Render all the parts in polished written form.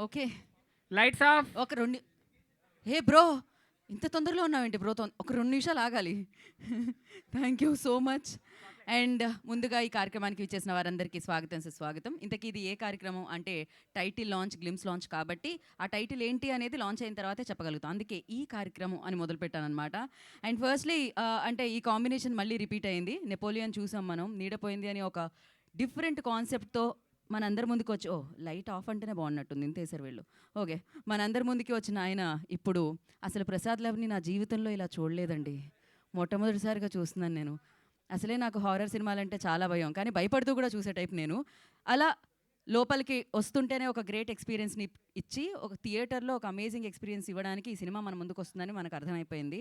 Okay. Lights off. ఒక 2 హే bro! ఇంత తొందరలో ఉన్నావేంటి బ్రో? ఒక 2 నిమిషాలు ఆగాలి. Thank you so much. And ముందుగా ఈ కార్యక్రమానికి విచ్చేసిన వారందరికీ స్వాగతం సుస్వాగతం. ఇంతకీ ఇది ఏ కార్యక్రమం అంటే టైటిల్ లాంచ్, గ్లిమ్స్ లాంచ్ కాబట్టి ఆ టైటిల్ ఏంటి అనేది లాంచ్ అయిన తర్వాతే చెప్పగలుగుతాం. అందుకే ఈ కార్యక్రమం అని మొదలుపెట్టానమాట. అండ్ ఫస్ట్‌లీ అంటే ఈ కాంబినేషన్ మళ్ళీ రిపీట్ అయింది. 'నెపోలియన్' చూసాం మనం. 'నీడపోయింది' అని ఒక డిఫరెంట్ కాన్సెప్ట్‌తో మనందరి ముందుకు వచ్చి లైట్ ఆఫ్ అంటేనే బాగున్నట్టుంది ఇంతేసారు వీళ్ళు. ఓకే. మనందరి ముందుకి వచ్చిన ఆయన ఇప్పుడు అసలు ప్రసాద్ లవ్‌ని నా జీవితంలో ఇలా చూడలేదండి. మొట్టమొదటిసారిగా చూస్తున్నాను నేను. అసలే నాకు హారర్ సినిమాలంటే చాలా భయం. కానీ భయపడుతూ కూడా చూసే టైప్ నేను. అలా లోపలికి వస్తుంటేనే ఒక గ్రేట్ ఎక్స్‌పీరియన్స్‌ని ఇచ్చి, ఒక థియేటర్‌లో ఒక అమేజింగ్ ఎక్స్‌పీరియన్స్ ఇవ్వడానికి ఈ సినిమా మన ముందుకొస్తుందని మనకు అర్థమైపోయింది.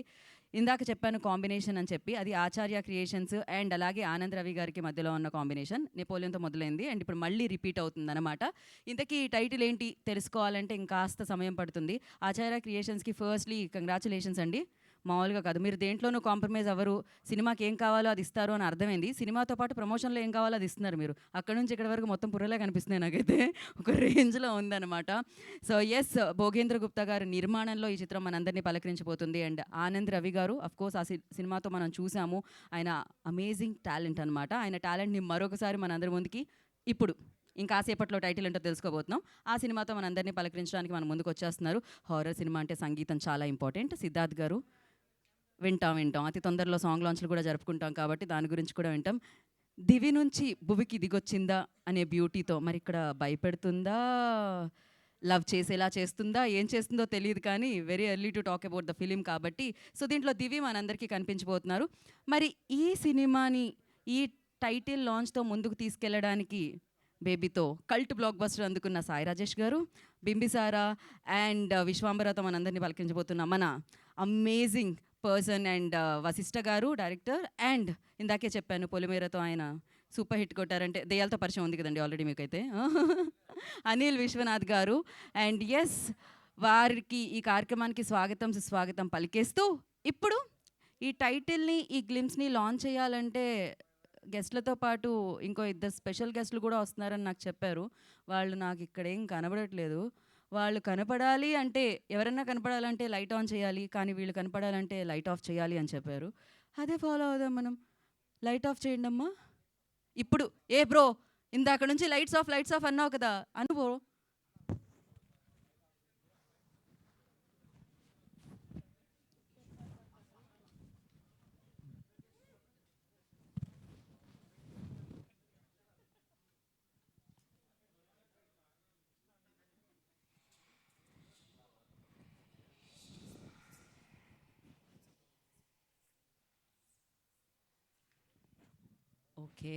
ఇందాక చెప్పాను కాంబినేషన్ అని చెప్పి. అది ఆచార్య క్రియేషన్స్ అండ్ అలాగే ఆనంద్ రవి గారికి మధ్యలో ఉన్న కాంబినేషన్. 'నెపోలియన్‌తో' మొదలైంది అండ్ ఇప్పుడు మళ్ళీ రిపీట్ అవుతుందన్నమాట. ఇంతకీ టైటిల్ ఏంటి తెలుసుకోవాలంటే ఇంకాస్త సమయం పడుతుంది. ఆచార్య క్రియేషన్స్‌కి ఫస్ట్‌లీ కంగ్రాచ్యులేషన్స్ అండి. మామూలుగా కాదు. మీరు దేంట్లోనూ కాంప్రమైజ్ అవ్వరు. సినిమాకి ఏం కావాలో అది ఇస్తారు అని అర్థమైంది. సినిమాతో పాటు ప్రమోషన్‌లో ఏం కావాలో అది ఇస్తున్నారు మీరు. అక్కడి నుంచి ఇక్కడి వరకు మొత్తం పుర్రెలే కనిపిస్తున్నాయి నాకైతే. ఒక రేంజ్‌లో ఉందన్నమాట. సో యెస్, భోగేంద్ర గుప్తా గారి నిర్మాణంలో ఈ చిత్రం మనందరినీ పలకరించబోతుంది. అండ్ ఆనంద్ రవి గారు ఆఫ్‌కోర్స్ ఆ సినిమాతో మనం చూసాము. ఆయన అమేజింగ్ టాలెంట్ అనమాట. ఆయన టాలెంట్‌ని మరొకసారి మనందరి ముందుకి ఇప్పుడు ఇంకాసేపట్లో టైటిల్ ఏంటో తెలుసుకోబోతున్నాం. ఆ సినిమాతో మనందరినీ పలకరించడానికి మన ముందుకు వచ్చేస్తున్నారు. హారర్ సినిమా అంటే సంగీతం చాలా ఇంపార్టెంట్. సిద్ధార్థ్ గారు వింటాం. అతి తొందరలో సాంగ్ లాంచ్లు కూడా జరుపుకుంటాం కాబట్టి దాని గురించి కూడా వింటాం. దివి నుంచి భువికి దిగొచ్చిందా అనే బ్యూటీతో మరి ఇక్కడ భయపెడుతుందా, లవ్ చేసేలా చేస్తుందా, ఏం చేస్తుందో తెలియదు కానీ very early to talk about the film కాబట్టి సో దీంట్లో దివి మనందరికీ కనిపించబోతున్నారు. మరి ఈ సినిమాని ఈ టైటిల్ లాంచ్తో ముందుకు తీసుకెళ్ళడానికి బేబీతో కల్ట్ బ్లాక్ బస్టర్ అందుకున్న సాయి రాజేష్ గారు, బింబిసారా అండ్ విశ్వాంబరతో మనందరినీ పలికించబోతున్న మన అమేజింగ్ పర్సన్ అండ్ వశిష్ఠ గారు డైరెక్టర్ అండ్ ఇందాకే చెప్పాను పొలిమేరతో ఆయన సూపర్ హిట్ కొట్టారంటే దెయ్యాలతో పరిచయం ఉంది కదండి ఆల్రెడీ మీకైతే. అనిల్ విశ్వనాథ్ గారు అండ్ ఎస్ వారికి ఈ కార్యక్రమానికి స్వాగతం సుస్వాగతం పలికేస్తూ ఇప్పుడు ఈ టైటిల్ని ఈ గ్లిమ్స్ని లాంచ్ చేయాలంటే గెస్ట్లతో పాటు ఇంకో 2 స్పెషల్ గెస్ట్లు కూడా వస్తున్నారని నాకు చెప్పారు. వాళ్ళు నాకు ఇక్కడ ఏం కనబడట్లేదు. వాళ్ళు కనపడాలి అంటే ఎవరన్నా కనపడాలంటే లైట్ ఆన్ చేయాలి. కానీ వీళ్ళు కనపడాలంటే లైట్ ఆఫ్ చేయాలి అని చెప్పారు. అదే ఫాలో అవుదాం మనం. లైట్ ఆఫ్ చేయండమ్మా. ఇప్పుడు బ్రో ఇందాక నుంచి లైట్స్ ఆఫ్ అన్నావు కదా అను బ్రో. ఓకే.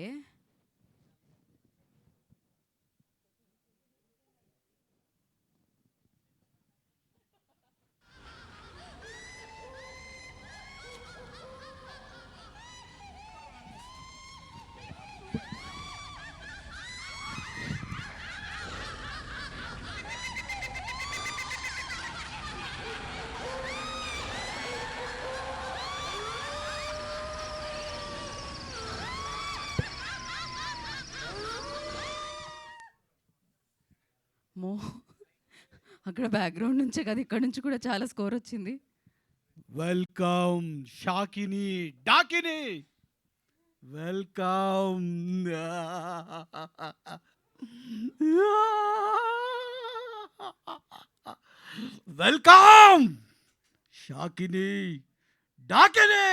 మో అక్కడ బ్యాక్గ్రౌండ్ నుంచే కదా ఇక్కడ నుంచి కూడా చాలా స్కోర్ వచ్చింది. Welcome Shakini Dakini welcome welcome Shakini Dakini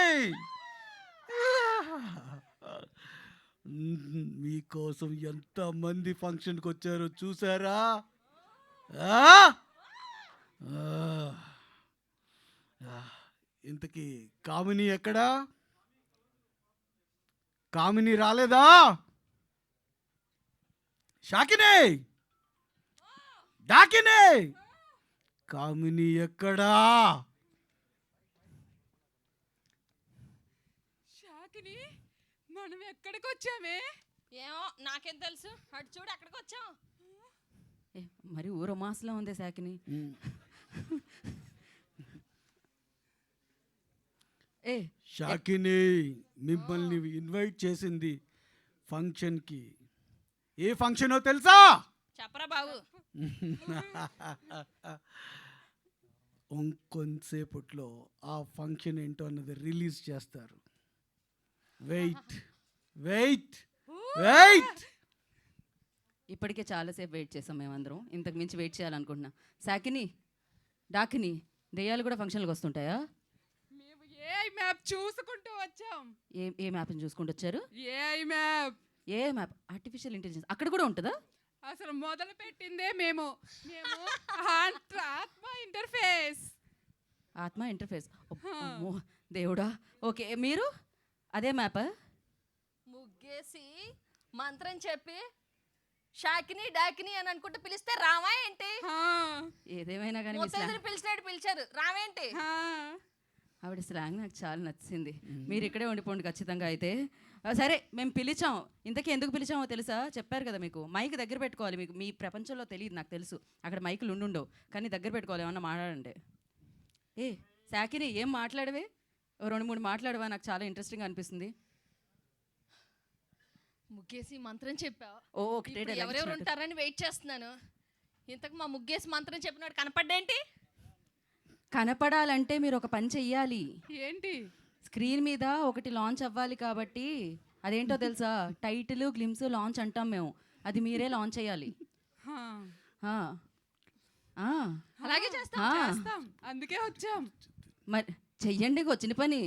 మీకోసం ఎంతమంది ఫంక్షన్కి వచ్చారో చూసారా? ఇంతకీ కామిని ఎక్కడా? కామిని రాలేదా? షాకిని డాకిని కామిని ఎక్కడా? షాకిని మనం ఎక్కడికి వచ్చామే? ఏమో నాకేం తెలుసు. అటు చూడు అక్కడికి వచ్చాం. మరి ఊరు మాసలా ఉంది షాకిని. షాకిని మిమ్మల్ని ఇన్వైట్ చేసింది ఫంక్షన్కి. ఏ ఫంక్షనో తెలుసా? చెప్పరా బాబు. ఇంకొంతసేపట్లో ఆ ఫంక్షన్ ఏంటో అన్నది రిలీజ్ చేస్తారు. Wait wait wait. ఇప్పటికే చాలాసేపు వెయిట్ చేసాం మేమందరం. ఇంతకు మించి వెయిట్ చేయాలనుకుంటున్నా. సాకిని, డాకిని, దెయ్యాలు కూడా ఫంక్షన్లకు వస్తుంటాయా? మేము ఏఐ మ్యాప్ చూసుకుంటూ వచ్చాం. ఏ మ్యాప్ని చూసుకుంటూ వచ్చారు? AI map. ఏ మ్యాప్? ఆర్టిఫిషియల్ ఇంటెలిజెన్స్ అక్కడ కూడా ఉంటుందా? అసలు మొదలు పెట్టిందే మేము ఆత్మ ఇంటర్ఫేస్. ఆత్మ ఇంటర్ఫేస్. అమ్మో దేవుడా. ఓకే, మీరు అదే మ్యాపా? ముగ్గేసి మంత్రం చెప్పి షాకిని డాకిని అని అనుకుంటూ పిలిస్తే రావా ఏంటి? ఏదేమైనా కానీ ముత్తైదుని పిలిచినట్టు పిలిచారు, రావేంటి? ఆవిడ స్లాంగ్ నాకు చాలా నచ్చింది. మీరు ఇక్కడే ఉండిపోండి ఖచ్చితంగా. అయితే సరే, మేము పిలిచాం. ఇంతకీ ఎందుకు పిలిచామో తెలుసా? చెప్పారు కదా మీకు. మైక్ దగ్గర పెట్టుకోవాలి. మీకు మీ ప్రపంచంలో తెలియదు, నాకు తెలుసు. అక్కడ మైకులు ఉండుండవు, కానీ దగ్గర పెట్టుకోవాలి. ఏమన్నా మాట్లాడండి. ఏ సాకిని, ఏం మాట్లాడవే? 2-3 మాట్లాడవా? నాకు చాలా ఇంట్రెస్టింగ్గా అనిపిస్తుంది. ముగ్గేసి మంత్రం చెప్పావు. ఒకటే ఎవరెవరు ఉంటారని వెయిట్ చేస్తున్నాను. ఇంతకు మా ముగ్గేసి మంత్రం చెప్పినాడు కనపడ్డేంటి? కనపడాలంటే మీరు ఒక పని చెయ్యాలి. ఏంటి? స్క్రీన్ మీద ఒకటి లాంచ్ అవ్వాలి. కాబట్టి అదేంటో తెలుసా? టైటిల్, గ్లిమ్స్ లాంచ్ అంటాం మేము. అది మీరే లాంచ్ చేయాలి. అలాగే చేస్తాం. అందుకే వచ్చాం. మరి చెయ్యండి, వచ్చిన పని.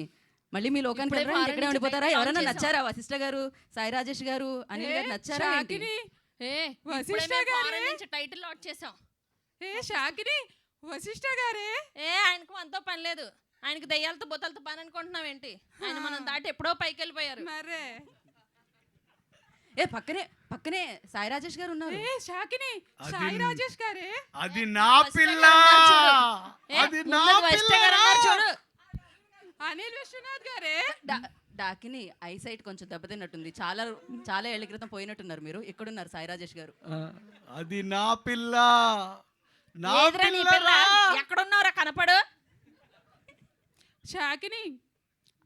మళ్ళీ మీ లోకానికి ఇప్పుడే వెళ్ళరా? ఇక్కడే ఉండిపోతారా? లాంచ్ ఎవరైనా చేసాం. నచ్చారా? వశిష్ఠ గారు, సాయి రాజేష్ గారు, అనిల్ గారు నచ్చారా ఏంటి? షాకిని, వశిష్ఠ గారే నుంచి టైటిల్ లాంచ్ చేసాం. షాకిని, వశిష్ఠ గారే. ఆయనకు మనతో పని లేదు. ఆయనకు దయ్యాలతో బొత్తలతో పని అనుకుంటున్నాం ఏంటి? ఆయన మనం దాటి ఎప్పుడో పైకి వెళ్ళిపోయారు. మరే పక్కనే సాయి రాజేష్ గారు ఉన్నారు. షాకిని, సాయి రాజేష్ గారే. అది నా పిల్ల. అది నా పిల్ల. చూడు, అనిల్ విశ్వనాథ్ గారే. డాకిని ఐసైట్ కొంచెం దెబ్బతిన్నట్టుంది. చాలా చాలా ఏళ్ల క్రితం పోయినట్టున్నారు మీరు. ఎక్కడున్నారు సాయి రాజేష్ గారు? అది నా పిల్ల. నా ఏదిరా నీ పిల్ల? ఎక్కడున్నారా కనపడు? షాకిని,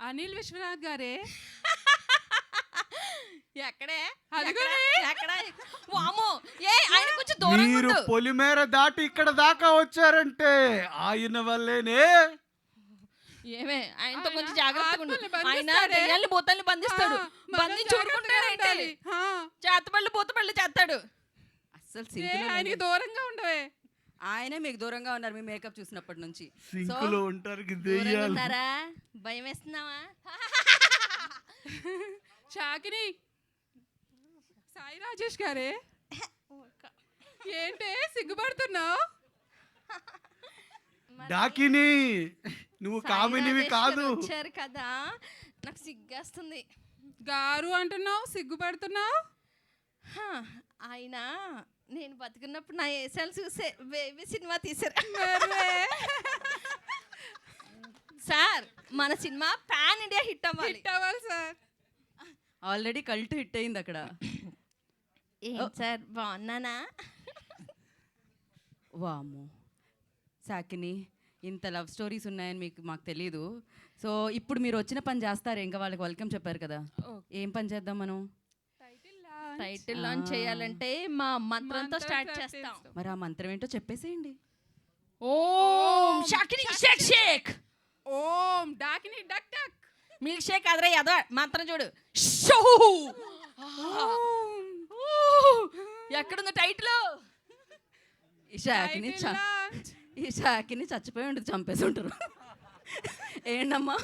అనిల్ విశ్వనాథ్ గారే. ఎక్కడే? అదిగోనే. ఎక్కడ? వామ్మో, ఆయన కొంచెం దూరంగా మీరు ఉండు. పొలిమేర దాటి ఇక్కడ దాకా వచ్చారంటే ఆయన వల్లేనే. ఏమే, ఆయనతో ఆయన కొంచెం జాగ్రత్తగా ఉండు. ఆత్మల్ని ఆయన బంధిస్తాడే. దెయ్యాల్ని భూతాల్ని బంధిస్తాడు. మనం బంధించి జాగ్రత్తగా ఊరుకుంటాడేంటి? ఉండాలి. చేతబళ్ళు భూతబళ్ళు చేస్తాడు. అస్సలు ఆయనకి దూరంగా ఉండవే. ఆయనే మీకు దూరంగా ఉన్నారు మీ మేకప్ చూసినప్పటి నుంచి. సింకులో ఉంటారు దూరంగా దెయ్యాలు. ఉన్నారా? భయం వేస్తున్నావా? షాకిని, సాయి రాజేష్ గారే. ఏంటే సిగ్గుపడుతున్నావు? డాకిని, నువ్వు కామినివి కాదు. వచ్చారు కదా, నాకు సిగ్గేస్తుంది. గారు అంటున్నావు, సిగ్గుపడుతున్నావు. ఆయన నేను బతుకున్నప్పుడు నా ఏసాలు చూసే బేబీ సినిమా తీశారు. సార్, మన సినిమా పాన్ ఇండియా హిట్ అవ్వాలి. హిట్ అవ్వాలి సార్. ఆల్రెడీ కల్ట్ హిట్ అయింది అక్కడ. ఏం సార్, బాగున్నానా? వామ్మో సాకిని, ఇంత లవ్ స్టోరీస్ ఉన్నాయని మాకు తెలీదు. సో ఇప్పుడు మీరు వచ్చిన పని చేస్తారు. ఇంకా వాళ్ళకి వెల్కమ్ చెప్పారు కదా, ఏం పని చేద్దాం మనం? టైటిల్ లాంచ్ చేయాలంటే మా మంత్రంతో స్టార్ట్ చేస్తాం. మరి ఆ మంత్రం ఏంటో చెప్పేసేయండి. ఓం షాకిని షేక్ షేక్. ఓం డాకిని డక్ డక్. మిల్క్ షేక్ అదరా అదో మంత్రం చూడు. షో. ఎక్కడుంది టైటిల్? ఈ షాకిని చచ్చిపోయి ఉంటుంది, చంపేసి ఉంటారు. ఏంటమ్మా?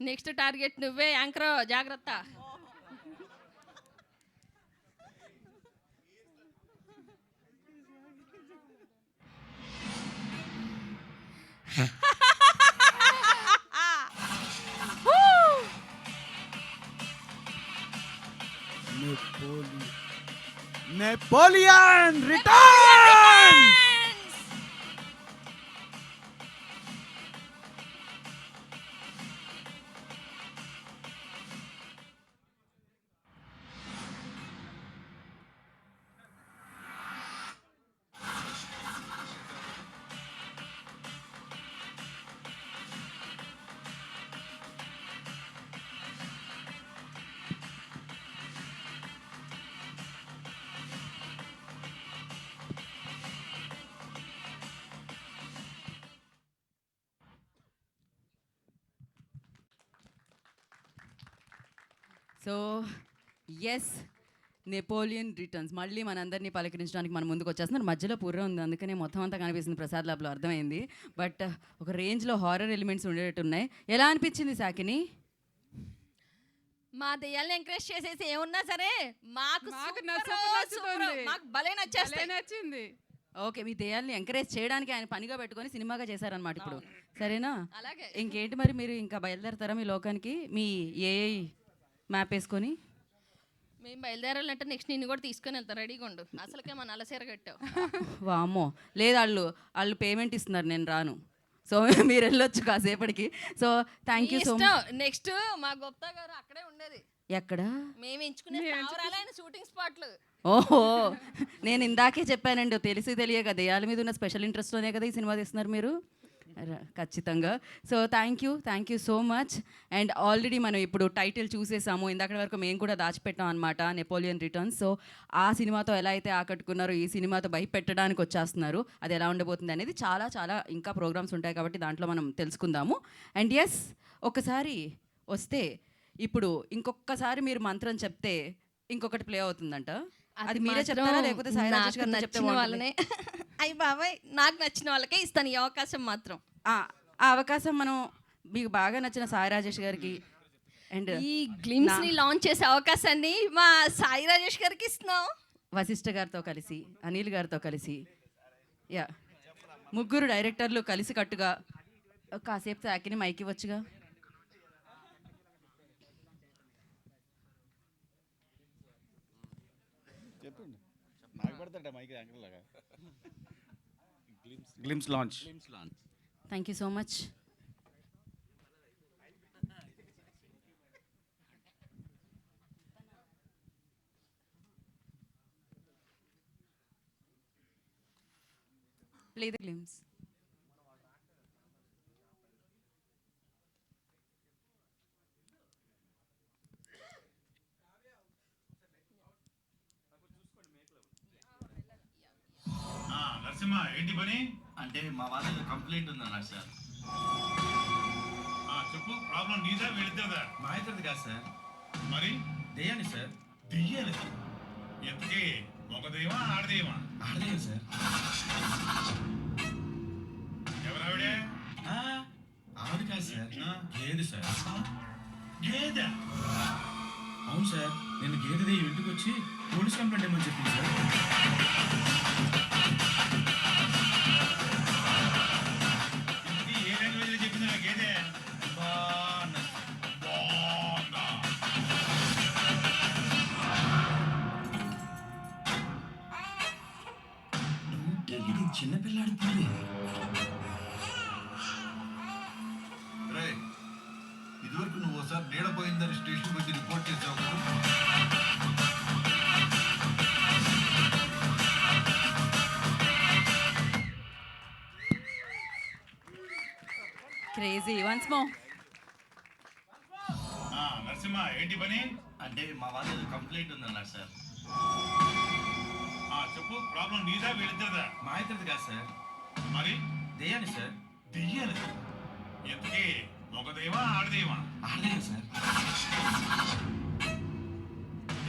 నెక్స్ట్ టార్గెట్ నువ్వే యాంకర్, జాగ్రత్త. Napoleon return. So yes, Napoleon returns మళ్ళీ మనందరినీ పలకరించడానికి మన ముందుకు వచ్చేస్తున్నారు. మధ్యలో పుర్ర ఉంది, అందుకనే మొత్తం అంతా కనిపిస్తుంది ప్రసాద్ ల్యాబ్లో, అర్థమైంది. బట్ ఒక రేంజ్లో హారర్ ఎలిమెంట్స్ ఉండేటట్టు ఉన్నాయి. ఎలా అనిపించింది సాకిని? మా దెయ్యాలను ఎంకరేజ్ చేసేసి ఏమున్నా సరే మాకు మాకు సూపర్, మాకు భలే నచ్చేస్తాయి. నచ్చింది. ఓకే, మీ దెయ్యాల్ని ఎంకరేజ్ చేయడానికి ఆయన పనిగా పెట్టుకొని సినిమాగా చేశారనమాట ఇప్పుడు, సరేనా? అలాగే ఇంకేంటి మరి, మీరు ఇంకా బయలుదేరతారా మీ లోకానికి మీ ఏఐ మ్యాప్ వేసుకొని? మేము బయలుదేరాలంటే నెక్స్ట్ నిన్ను కూడా తీసుకొని వెళ్తాం, రెడీగా ఉండు. అసలుకే మన అలసీర కట్టావు. వామ్మో, లేదు వాళ్ళు పేమెంట్ ఇస్తున్నారు, నేను రాను. సో మీరు వెళ్ళొచ్చు కాసేపటికి. So thank you so much. Next మా గుప్తా గారు అక్కడే ఉండేది. ఎక్కడ? మేము ఎంచుకునే స్థావరాలైన షూటింగ్ స్పాట్లు. ఓహో, నేను ఇందాకే చెప్పానండి, తెలిసి తెలియక దెయ్యాల మీద ఉన్న స్పెషల్ ఇంట్రెస్ట్లోనే కదా ఈ సినిమా తీస్తున్నారు మీరు. ఖచ్చితంగా. So thank you so much. And already మనం ఇప్పుడు టైటిల్ చూసేసాము, ఇందాక వరకు మేము కూడా దాచిపెట్టాం అనమాట, నెపోలియన్ రిటర్న్స్. సో ఆ సినిమాతో ఎలా అయితే ఆకట్టుకున్నారో ఈ సినిమాతో భయపెట్టడానికి వచ్చేస్తున్నారు. అది ఎలా ఉండబోతుంది అనేది చాలా చాలా ఇంకా ప్రోగ్రామ్స్ ఉంటాయి కాబట్టి దాంట్లో మనం తెలుసుకుందాము. అండ్ ఎస్, ఒకసారి వస్తే ఇప్పుడు ఇంకొకసారి మీరు మంత్రం చెప్తే ఇంకొకటి ప్లే అవుతుందంట. అది మీరే చెప్తారా లేకపోతే సాయి రాజేష్ గారు చెప్తే వాళ్ళనే? అయ్యి బాబాయ్, నాకు నచ్చిన వాళ్ళకే ఇస్తాను ఈ అవకాశం మాత్రం. ఆ అవకాశం మనం మీకు బాగా నచ్చిన సాయి రాజేష్ గారికి అండ్ ఈ గ్లిమ్స్ ని లాంచ్ చేసే అవకాశాన్ని మా సాయి రాజేష్ గారికి ఇస్తున్నాం. వశిష్ఠ గారితో కలిసి, అనిల్ గారితో కలిసి, యా, ముగ్గురు డైరెక్టర్లు కలిసి కట్టుగా కాసేపు సాకిని మైక్ ఇవ్వచ్చుగా. Glimpse launch. Thank you so much. Play the glimpse. Narasimha, ఏంటి పని? అంటే మా వాళ్ళ కంప్లైంట్ ఉందన్నారు సార్. చెప్పు, ప్రాబ్లం నీదా వీళ్ళిద్దరిదా? మా ఇద్దరిది కాదు సార్, మరి దెయ్యాన్ని సార్. దెయ్యాలి. ఎంతకీ ఒక దెయ్యమా ఆడదెయ్యమా? ఆడదెయ్యం సార్. ఎవరావిడే? ఆవిడ కాదు సార్, గేదె సార్. గేదె? అవును సార్, నేను గేదె దెయ్యం ఇంటికి వచ్చి పోలీస్ కంప్లైంట్ ఏమని చెప్పింది సార్. ఇంతకీ ఏ లాంగ్వేజ్లో చెప్పింది నా గేదె? బాగుందా? ఇది చిన్నపిల్లాడి పులి. ఇదివరకు నువ్వు ఒకసారి నీడ పోయిందని స్టేషన్కి వచ్చి రిపోర్ట్ చేసావు కదా. Crazy. Once more. నరసింహ, ఏంటి పని? అంటే మా వాళ్ళ కంప్లైంట్ ఉందన్నారు సార్. చెప్పు, ప్రాబ్లం నీదా వీళ్ళిద్దరిదా? మా ఇద్దరిది కాదు సార్, మరి దెయ్యాన్ని సార్. దెయ్యాలి. ఎంతకీ ఒక దెయ్యమా ఆడదెయ్యమా? ఆడదెయ్యం సార్.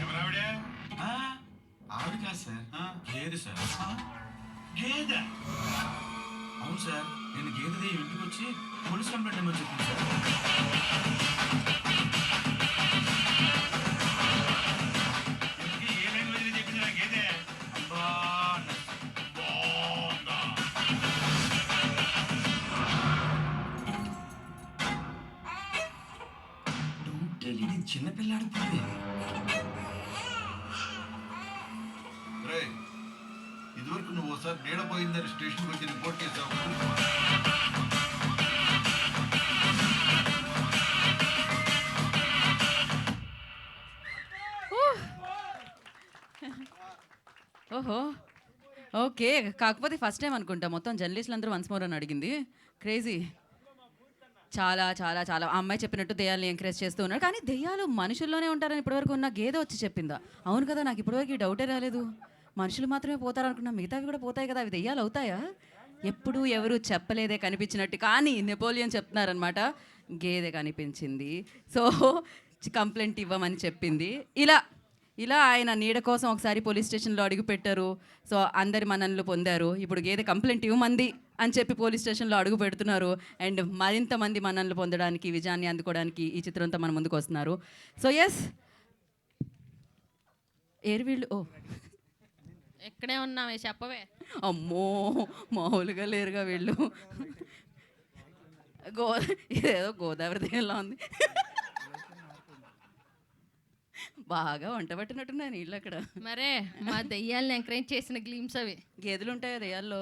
ఎవరావిడే? ఆవిడ కాదు సార్, గేదె సార్. గేదె? అవును సార్, నేను గేదె దెయ్యం ఇంటికి వచ్చి పోలీస్ కంప్లైంట్ ఏమని చెప్పింది సార్. ఎంతకీ ఏ లాంగ్వేజ్లో చెప్పింది నా గేదె? బాగుందా? ఇది చిన్నపిల్లాడి పులి. ఇదివరకు నువ్వు ఒకసారి నీడ పోయిందని స్టేషన్కి వచ్చి రిపోర్ట్ చేసావు కదా. ఓహో, ఓకే. కాకపోతే ఫస్ట్ టైం అనుకుంటా మొత్తం జర్నలిస్టులు అందరూ వన్స్ మోర్ అని అడిగింది. క్రేజీ. చాలా చాలా చాలా ఆ అమ్మాయి చెప్పినట్టు దెయ్యాలని ఎంకరేజ్ చేస్తూ ఉన్నారు. కానీ దెయ్యాలు మనుషుల్లోనే ఉంటారని ఇప్పటివరకు ఉన్న గేదె వచ్చి చెప్పిందా? అవును కదా, నాకు ఇప్పటివరకు ఈ డౌటే రాలేదు. మనుషులు మాత్రమే పోతారనుకున్నా, మిగతావి కూడా పోతాయి కదా, అవి దెయ్యాలు అవుతాయా? ఎప్పుడు ఎవరు చెప్పలేదే కనిపించినట్టు. కానీ నెపోలియన్ చెప్తున్నారనమాట, గేదె కనిపించింది. సో కంప్లైంట్ ఇవ్వమని చెప్పింది. ఇలా ఇలా ఆయన నీడ కోసం ఒకసారి పోలీస్ స్టేషన్లో అడుగు పెట్టారు. సో అందరి మన్ననలు పొందారు. ఇప్పుడు గేదె కంప్లైంట్ ఇవ్వమంది అని చెప్పి పోలీస్ స్టేషన్లో అడుగు పెడుతున్నారు. అండ్ మరింత మంది మన్ననలు పొందడానికి, విజయాన్ని అందుకోవడానికి ఈ చిత్రంతో మన ముందుకు వస్తున్నారు. సో ఎస్, ఏరు వీళ్ళు. ఓ ఎక్కడే ఉన్నావే చెప్పవే. అమ్మో, మామూలుగా లేరుగా వీళ్ళు. గో ఇదేదో గోదావరి దేనిలా ఉంది. బాగా వంట పట్టినట్టున్నాయి నీళ్ళు అక్కడ. మరే మా దెయ్యాలను ఎంకరేజ్ చేసిన గ్లీమ్స్ అవి. గేదెలు ఉంటాయా దెయ్యాల్లో?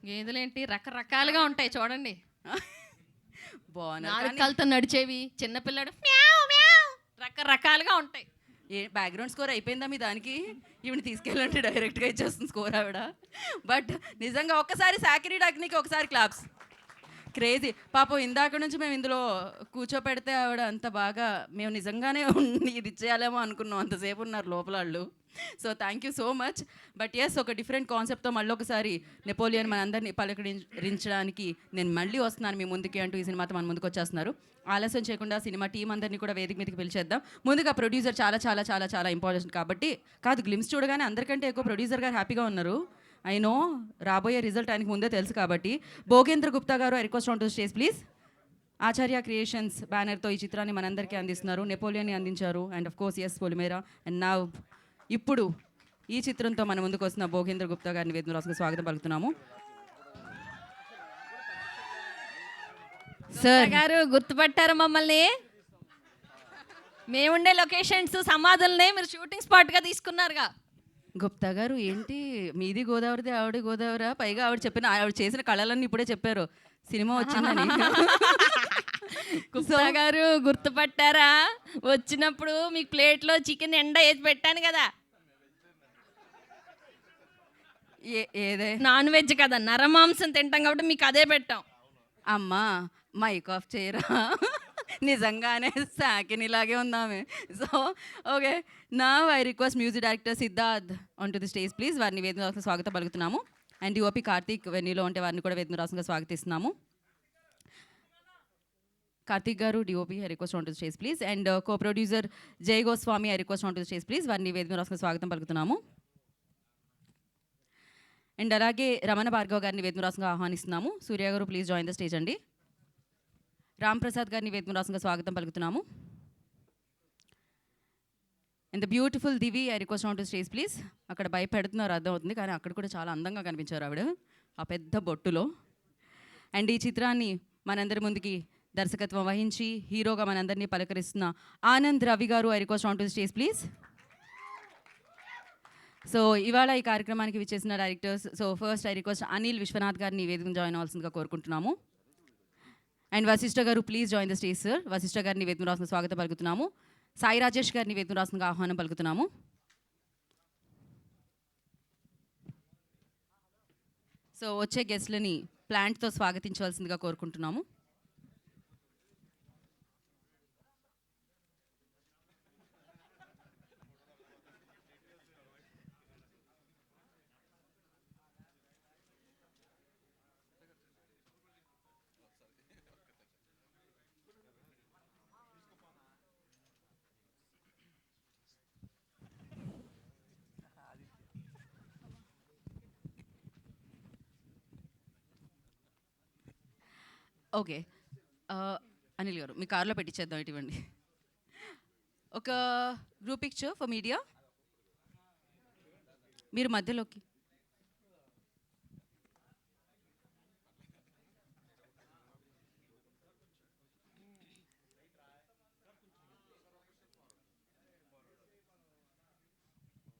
గేదెలేంటి రకరకాలుగా ఉంటాయి చూడండి. బాగున్నా నాలుకలతో నడిచేవి, చిన్నపిల్లడు మ్యావ్ మ్యావ్ రకరకాలుగా ఉంటాయి. ఏ బ్యాక్గ్రౌండ్ స్కోర్ అయిపోయిందా మీ దానికి? ఈవిని తీసుకెళ్ళండి, డైరెక్ట్గా ఇచ్చేస్తుంది స్కోర్ ఆవిడ. బట్ నిజంగా ఒక్కసారి సాకిరీ డాక్నికి ఒకసారి క్లాప్స్. క్రేజీ పాపం. ఇందాక నుంచి మేము ఇందులో కూర్చోపెడితే ఆవిడ అంత బాగా, మేము నిజంగానే ఇది ఇచ్చేయాలేమో అనుకున్నాం, అంతసేపు ఉన్నారు లోపల వాళ్ళు. So thank you so much. But yes, ఒక డిఫరెంట్ కాన్సెప్ట్తో మళ్ళీ ఒకసారి నెపోలియన్ మనందరినీ పలకరించడానికి నేను మళ్ళీ వస్తున్నాను మీ ముందుకి అంటూ ఈ సినిమాతో మన ముందుకు వచ్చేస్తున్నారు. ఆలస్యం చేయకుండా సినిమా టీం అందరినీ కూడా వేదిక మీదకి పిలిచేద్దాం. ముందుగా ప్రొడ్యూసర్ చాలా చాలా చాలా చాలా ఇంపార్టెంట్ కాబట్టి, కాదు గ్లిమ్స్ చూడగానే అందరికంటే ఎక్కువ ప్రొడ్యూసర్ గారు హ్యాపీగా ఉన్నారు. ఐ నో రాబోయే రిజల్ట్ ఆయనకు ముందే తెలుసు కాబట్టి. Bhogendra Gupta garu, I request on to stage please. Acharya Creations బ్యానర్తో ఈ చిత్రాన్ని మనందరికీ అందిస్తున్నారు. నెపోలియన్ని అందించారు. And of course yes Polimera. And నా ఇప్పుడు ఈ చిత్రంతో మన ముందుకు వస్తున్న భోగేంద్ర గుప్తా గారిని వేదిక రాసుకు స్వాగతం పలుకుతున్నాము. సార్ గారు గుర్తుపట్టారు మమ్మల్ని? మేముండే లొకేషన్స్ సమాధులనే మీరు షూటింగ్ స్పాట్గా తీసుకున్నారుగా. గుప్తా గారు ఏంటి మీది గోదావరిది, ఆవిడ గోదావరా? పైగా ఆవిడ చేసిన కళలన్నీ ఇప్పుడే చెప్పారు సినిమా వచ్చిందని. గుప్తా గారు గుర్తుపట్టారా? వచ్చినప్పుడు మీకు ప్లేట్లో చికెన్ ఎండ వేసి పెట్టాను కదా. ఏదే నాన్ వెజ్ కదా, నరమాంసం తింటాం కాబట్టి మీకు అదే పెట్టాం. అమ్మా మైక్ ఆఫ్ చేయరా? నిజంగానే సాకినిలాగే ఉందామే. సో ఓకే, నా I request music director Siddharth on to the stage please. వారిని వేదిక రాసుగా స్వాగతం పలుకుతున్నాము. అండ్ డిఓపి కార్తీక్ వెన్యూలో ఉంటే వారిని కూడా వేదిక రాసుగా స్వాగతిస్తున్నాము. Karthik garu, DOP, I request on to the stage please. And co producer Jai Goswami, I request on to the stage please. వారిని వేదిక రాసుగా స్వాగతం పలుకుతున్నాము. అండ్ అలాగే రమణ భార్గవ్ గారిని వేదిక రాసుగా ఆహ్వానిస్తున్నాము. సూర్య గారు ప్లీజ్ జాయిన్ ద స్టేజ్ అండి. రామ్ ప్రసాద్ గారిని వేదిక రాసుగా స్వాగతం పలుకుతున్నాము. And the beautiful Divi, I request on to stage please. అక్కడ భయపెడుతున్నారు అర్థం అవుతుంది, కానీ అక్కడ కూడా చాలా అందంగా కనిపించారు ఆవిడ ఆ పెద్ద బొట్టులో. అండ్ ఈ చిత్రాన్ని మనందరి ముందుకి దర్శకత్వం వహించి హీరోగా మనందరినీ పలకరిస్తున్న ఆనంద్ రవి గారు, I request on to stage please. So ఇవాళ ఈ కార్యక్రమానికి విచ్చేసిన directors. So first I request Anil Vishwanath గారిని వేదిక జాయిన్ అవ్వాల్సిందిగా కోరుకుంటున్నాము. అండ్ వశిష్ఠ గారు please join the stage sir. Vassishta గారిని వేదిక రాసిన స్వాగతం పలుకుతున్నాము. సాయి రాజేష్ గారిని వేదిక రాసిన ఆహ్వానం పలుకుతున్నాము. సో వచ్చే గెస్ట్లని ప్లాంట్తో స్వాగతించవలసిందిగా కోరుకుంటున్నాము. ఓకే, అనిల్ గారు మీ కార్లో పెట్టించేద్దాం, ఇటువంటి ఒక గ్రూప్ పిక్చర్ ఫర్ మీడియా. మీరు మధ్యలోకి.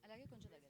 అలాగే కొంచెం దగ్గర.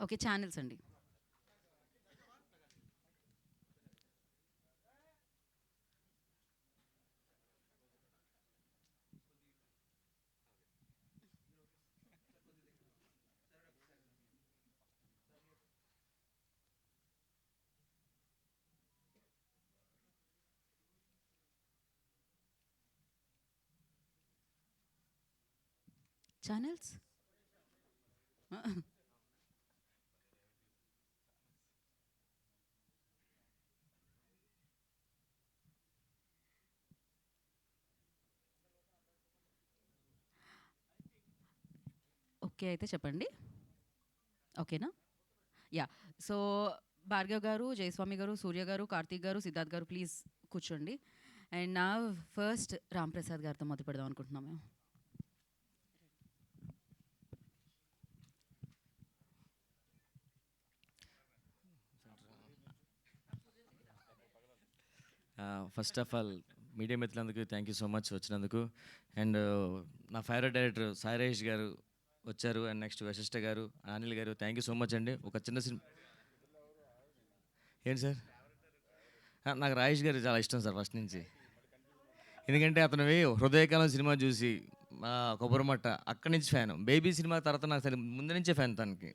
ఓకే, ఛానల్స్ అండి. ఛానల్స్ ఓకే అయితే చెప్పండి. ఓకేనా? యా. సో భార్గవ్ గారు, జయస్వామి గారు, సూర్య గారు, కార్తీక్ గారు, సిద్ధార్థ్ గారు ప్లీజ్ కూర్చోండి. అండ్ నా ఫస్ట్ రామ్ ప్రసాద్ గారితో మొదలు పెడదాం అనుకుంటున్నాం మేము. ఫస్ట్ ఆఫ్ ఆల్ మీడియా మిత్రులందుకు థ్యాంక్ యూ సో మచ్ వచ్చినందుకు. అండ్ నా ఫేవరెట్ డైరెక్టర్ సాయిరేష్ గారు వచ్చారు. అండ్ నెక్స్ట్ వశిష్ఠ గారు, Anil garu, thank you so much అండి. ఒక చిన్న సినిమా ఏంటి సార్? నాకు రాజేష్ గారు చాలా ఇష్టం సార్ ఫస్ట్ నుంచి. ఎందుకంటే అతనివి హృదయకాలం సినిమా చూసి కొబ్బరిమట్ట అక్కడి నుంచి ఫ్యాన్. బేబీ సినిమా తర్వాత నాకు సరే ముందు నుంచే ఫ్యాన్ తనకి.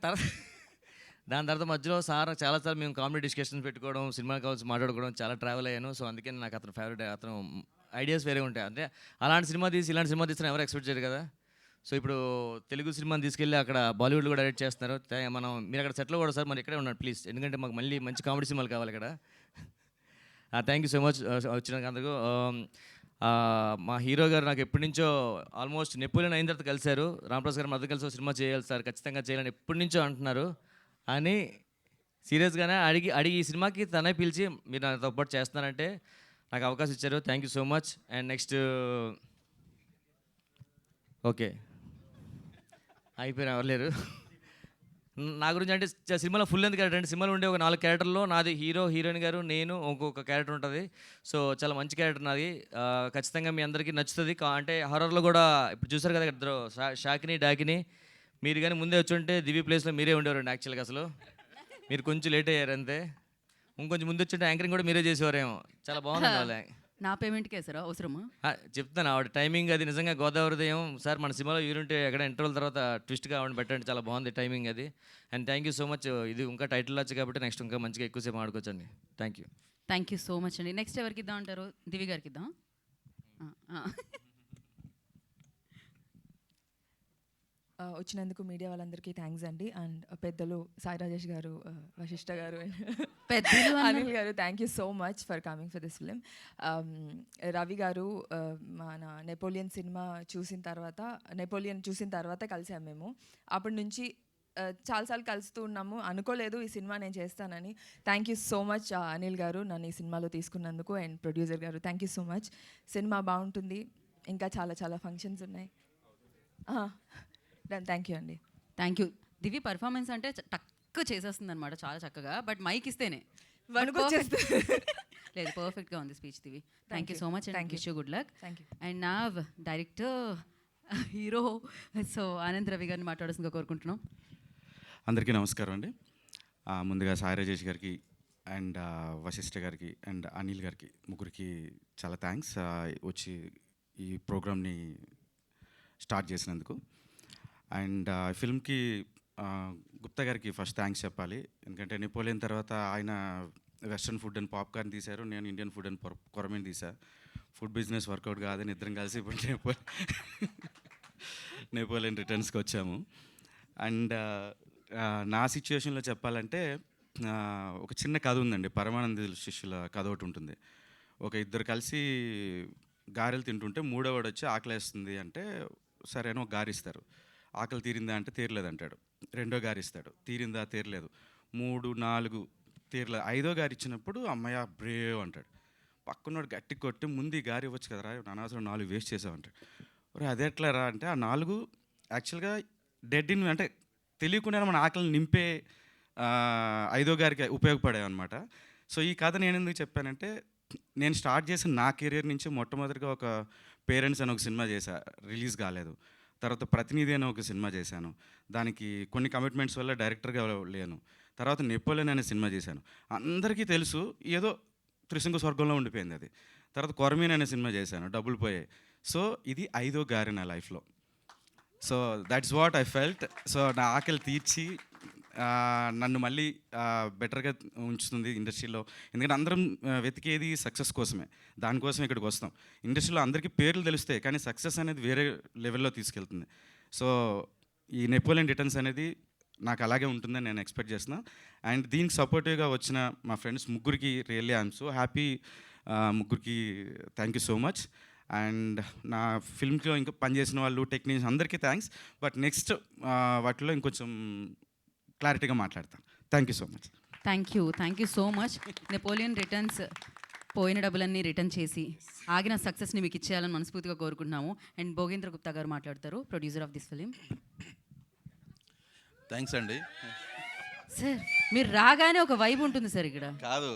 తర్వాత దాని తర్వాత మధ్యలో చాలాసార్లు మేము కామెడీ డిస్కషన్స్ పెట్టుకోవడం, సినిమా కావాల్సి మాట్లాడుకోవడం, చాలా ట్రావెల్ అయ్యాను. సో అందుకని నాకు అతను ఫేవరెట్. అతను ఐడియాస్ వేరే ఉంటాయి. అంటే అలాంటి సినిమా తీసి ఇలాంటి సినిమా తీసిన ఎవరు ఎక్స్పెక్ట్ చేయరు కదా. సో ఇప్పుడు తెలుగు సినిమాని తీసుకెళ్ళి అక్కడ బాలీవుడ్లో కూడా డైరెక్ట్ చేస్తున్నారు. మీరు అక్కడ సెటిల్ కూడా సార్, మరి ఇక్కడే ఉన్నాడు ప్లీజ్. ఎందుకంటే మాకు మళ్ళీ మంచి కామెడీ సినిమాలు కావాలి ఇక్కడ. థ్యాంక్ యూ సో మచ్ వచ్చినందుకు. మా హీరో గారు నాకు ఎప్పటి నుంచో ఆల్మోస్ట్ నెపోలియన్ అయిన తర్వాత కలిశారు. రామప్రసాద్ గారు మధ్య కలిసి సినిమా చేయాలి సార్, ఖచ్చితంగా చేయాలని ఎప్పటి నుంచో అంటున్నారు. అని సీరియస్గానే అడిగి ఈ సినిమాకి తనే పిలిచి మీరు నాతో పాటు చేస్తున్నారంటే నాకు అవకాశం ఇచ్చారు. Thank you so much. And next okay అయిపోయిన ఎవరు లేరు. నా గురించి అంటే సినిమాలో ఫుల్ ఎందుకు క్యారెక్టర్ అంటే, సినిమాలో ఉండే ఒక 4 క్యారెక్టర్లో నాది హీరో, హీరోయిన్ గారు, నేను, ఇంకొక క్యారెక్టర్ ఉంటుంది. సో చాలా మంచి క్యారెక్టర్ నాది. ఖచ్చితంగా మీ అందరికీ నచ్చుతుంది. అంటే హారర్లో కూడా ఇప్పుడు చూసారు కదా ఇద్దరు షాకిని, డాకిని. మీరు కానీ ముందే వచ్చి ఉంటే దివ్య ప్లేస్లో మీరే ఉండేవారండి. యాక్చువల్గా అసలు మీరు కొంచెం లేట్ అయ్యారు అంతే. ఇంకొంచెం ముందు వచ్చి ఉంటే యాంకరింగ్ కూడా మీరే చేసేవారేమో. చాలా బాగుంది వాళ్ళ. నా పేమెంట్కే సార్ అవసరమా? చెప్తాను ఆవిడ టైమింగ్ అది నిజంగా గోదావరిదయం సార్. మన సినిమాలో యూనిట్ ఎక్కడ ఇంటర్వల్ తర్వాత ట్విస్ట్గా ఆవిడ పెట్టండి, చాలా బాగుంది టైమింగ్ అది. And thank you so much. ఇది ఇంకా టైటిల్ వచ్చి కాబట్టి నెక్స్ట్ ఇంకా మంచిగా ఎక్కువసేపు ఆడుకోవచ్చండి. Thank you. Thank you so much అండి. నెక్స్ట్ ఎవరికి ఇద్దాం అంటారు? దివి గారికి ఇద్దాం. వచ్చినందుకు మీడియా వాళ్ళందరికీ థ్యాంక్స్ అండి. అండ్ పెద్దలు సాయి రాజేష్ గారు, వశిష్ఠ గారు, పెద్దలు Anil garu, thank you so much for coming for this film. Ravi గారు మన నెపోలియన్ చూసిన తర్వాత కలిసాం మేము. అప్పటి నుంచి చాలాసార్లు కలుస్తూ ఉన్నాము. అనుకోలేదు ఈ సినిమా నేను చేస్తానని. Thank you so much Anil గారు నన్ను ఈ సినిమాలో తీసుకున్నందుకు. అండ్ ప్రొడ్యూసర్ గారు thank you so much. Cinema బాగుంటుంది. ఇంకా చాలా చాలా ఫంక్షన్స్ ఉన్నాయి. థ్యాంక్ యూ అండి. Thank you. దివి పర్ఫార్మెన్స్ అంటే టక్ చేసేస్తుంది అనమాట చాలా చక్కగా. బట్ మైక్ ఇస్తేనే లేదు, పర్ఫెక్ట్గా ఉంది speech Divi. Thank you so much and wish you good luck. Thank you. And నా director hero so Anand Ravi గారిని మాట్లాడాల్సిందిగా కోరుకుంటున్నాం. అందరికీ నమస్కారం అండి. ముందుగా సాయి రాజేష్ గారికి అండ్ వశిష్ఠ గారికి అండ్ అనిల్ గారికి, ముగ్గురికి చాలా థ్యాంక్స్ వచ్చి ఈ ప్రోగ్రామ్ని స్టార్ట్ చేసినందుకు. అండ్ ఫిల్మ్కి గుప్తా గారికి ఫస్ట్ థ్యాంక్స్ చెప్పాలి. ఎందుకంటే నెపోలియన్ తర్వాత ఆయన వెస్ట్రన్ ఫుడ్ అండ్ పాప్కార్న్ తీశారు, నేను ఇండియన్ ఫుడ్ అండ్ కొరమీన్ తీసా. ఫుడ్ బిజినెస్ వర్కౌట్ కాదని ఇద్దరం కలిసి ఇప్పుడు నెపోలియన్ రిటర్న్స్కి వచ్చాము. అండ్ నా సిచ్యువేషన్లో చెప్పాలంటే ఒక చిన్న కథ ఉందండి. పరమానంద శిష్యుల కథ ఒకటి ఉంటుంది. ఒక ఇద్దరు కలిసి గారెలు తింటుంటే మూడోవాడు వచ్చి ఆకలేస్తుంది అంటే సరే అని ఒక గారిస్తారు. ఆకలి తీరిందా అంటే తీరలేదు అంటాడు. రెండో గారి ఇస్తాడు, తీరిందా తీరలేదు. 3, 4 తీరలేదు. 5వ గారి ఇచ్చినప్పుడు అమ్మయ్య బ్రేవ్ అంటాడు. పక్కనోడు గట్టి కొట్టి ముందు ఈ గారి ఇవ్వచ్చు కదరా, అనవసరం 4 వేస్ట్ చేసావు అంటాడు. అదే ఎట్లా రా అంటే ఆ 4 యాక్చువల్గా డెడ్ ఇన్ అంటే తెలియకుండా మన ఆకలిని నింపే 5వ గారికి ఉపయోగపడాయి అనమాట. సో ఈ కథ నేను ఎందుకు చెప్పానంటే, నేను స్టార్ట్ చేసిన నా కెరీర్ నుంచి మొట్టమొదటిగా ఒక పేరెంట్స్ అని ఒక సినిమా చేశా, రిలీజ్ కాలేదు. తర్వాత ప్రతినిధి అనే ఒక సినిమా చేశాను. దానికి కొన్ని కమిట్మెంట్స్ వల్ల డైరెక్టర్గా లేను. తర్వాత నెపోలియన్ అనే సినిమా చేశాను. అందరికీ తెలుసు, ఏదో త్రిశంకు స్వర్గంలో ఉండిపోయింది అది. తర్వాత కొరమీన్ అనే సినిమా చేశాను, డబ్బులు పోయాయి. సో ఇది 5వ గారి నా లైఫ్లో. So that's what I felt. So నా ఆకలి తీర్చి నన్ను మళ్ళీ బెటర్గా ఉంచుతుంది ఇండస్ట్రీలో. ఎందుకంటే అందరం వెతికేది సక్సెస్ కోసమే, దానికోసం ఇక్కడికి వస్తాం. ఇండస్ట్రీలో అందరికీ పేర్లు తెలుస్తాయి, కానీ సక్సెస్ అనేది వేరే లెవెల్లో తీసుకెళ్తుంది. సో ఈ నెపోలియన్ రిటర్న్స్ అనేది నాకు అలాగే ఉంటుందని నేను ఎక్స్పెక్ట్ చేస్తున్నా. అండ్ దీనికి సపోర్టివ్గా వచ్చిన మా ఫ్రెండ్స్ ముగ్గురికి రియల్లీ ఐఎమ్ సో హ్యాపీ. ముగ్గురికి thank you so much. And నా ఫిల్మ్లో ఇంకా పనిచేసిన వాళ్ళు, టెక్నీషియన్స్ అందరికీ థ్యాంక్స్. బట్ నెక్స్ట్ వాటిలో ఇంకొంచెం క్లారిటీగా మాట్లాడతాను. Thank you so much. Thank you so much. Napoleon returns పోయిన డబ్బులన్నీ రిటర్న్ చేసి ఆగిన సక్సెస్ని మీకు ఇచ్చేయాలని మనస్ఫూర్తిగా కోరుకుంటున్నాము. అండ్ భోగేంద్ర గుప్తా గారు మాట్లాడతారు, producer of this film. Thanks అండి. సార్ మీరు రాగానే ఒక వైబ్ ఉంటుంది సార్ ఇక్కడ. కాదు,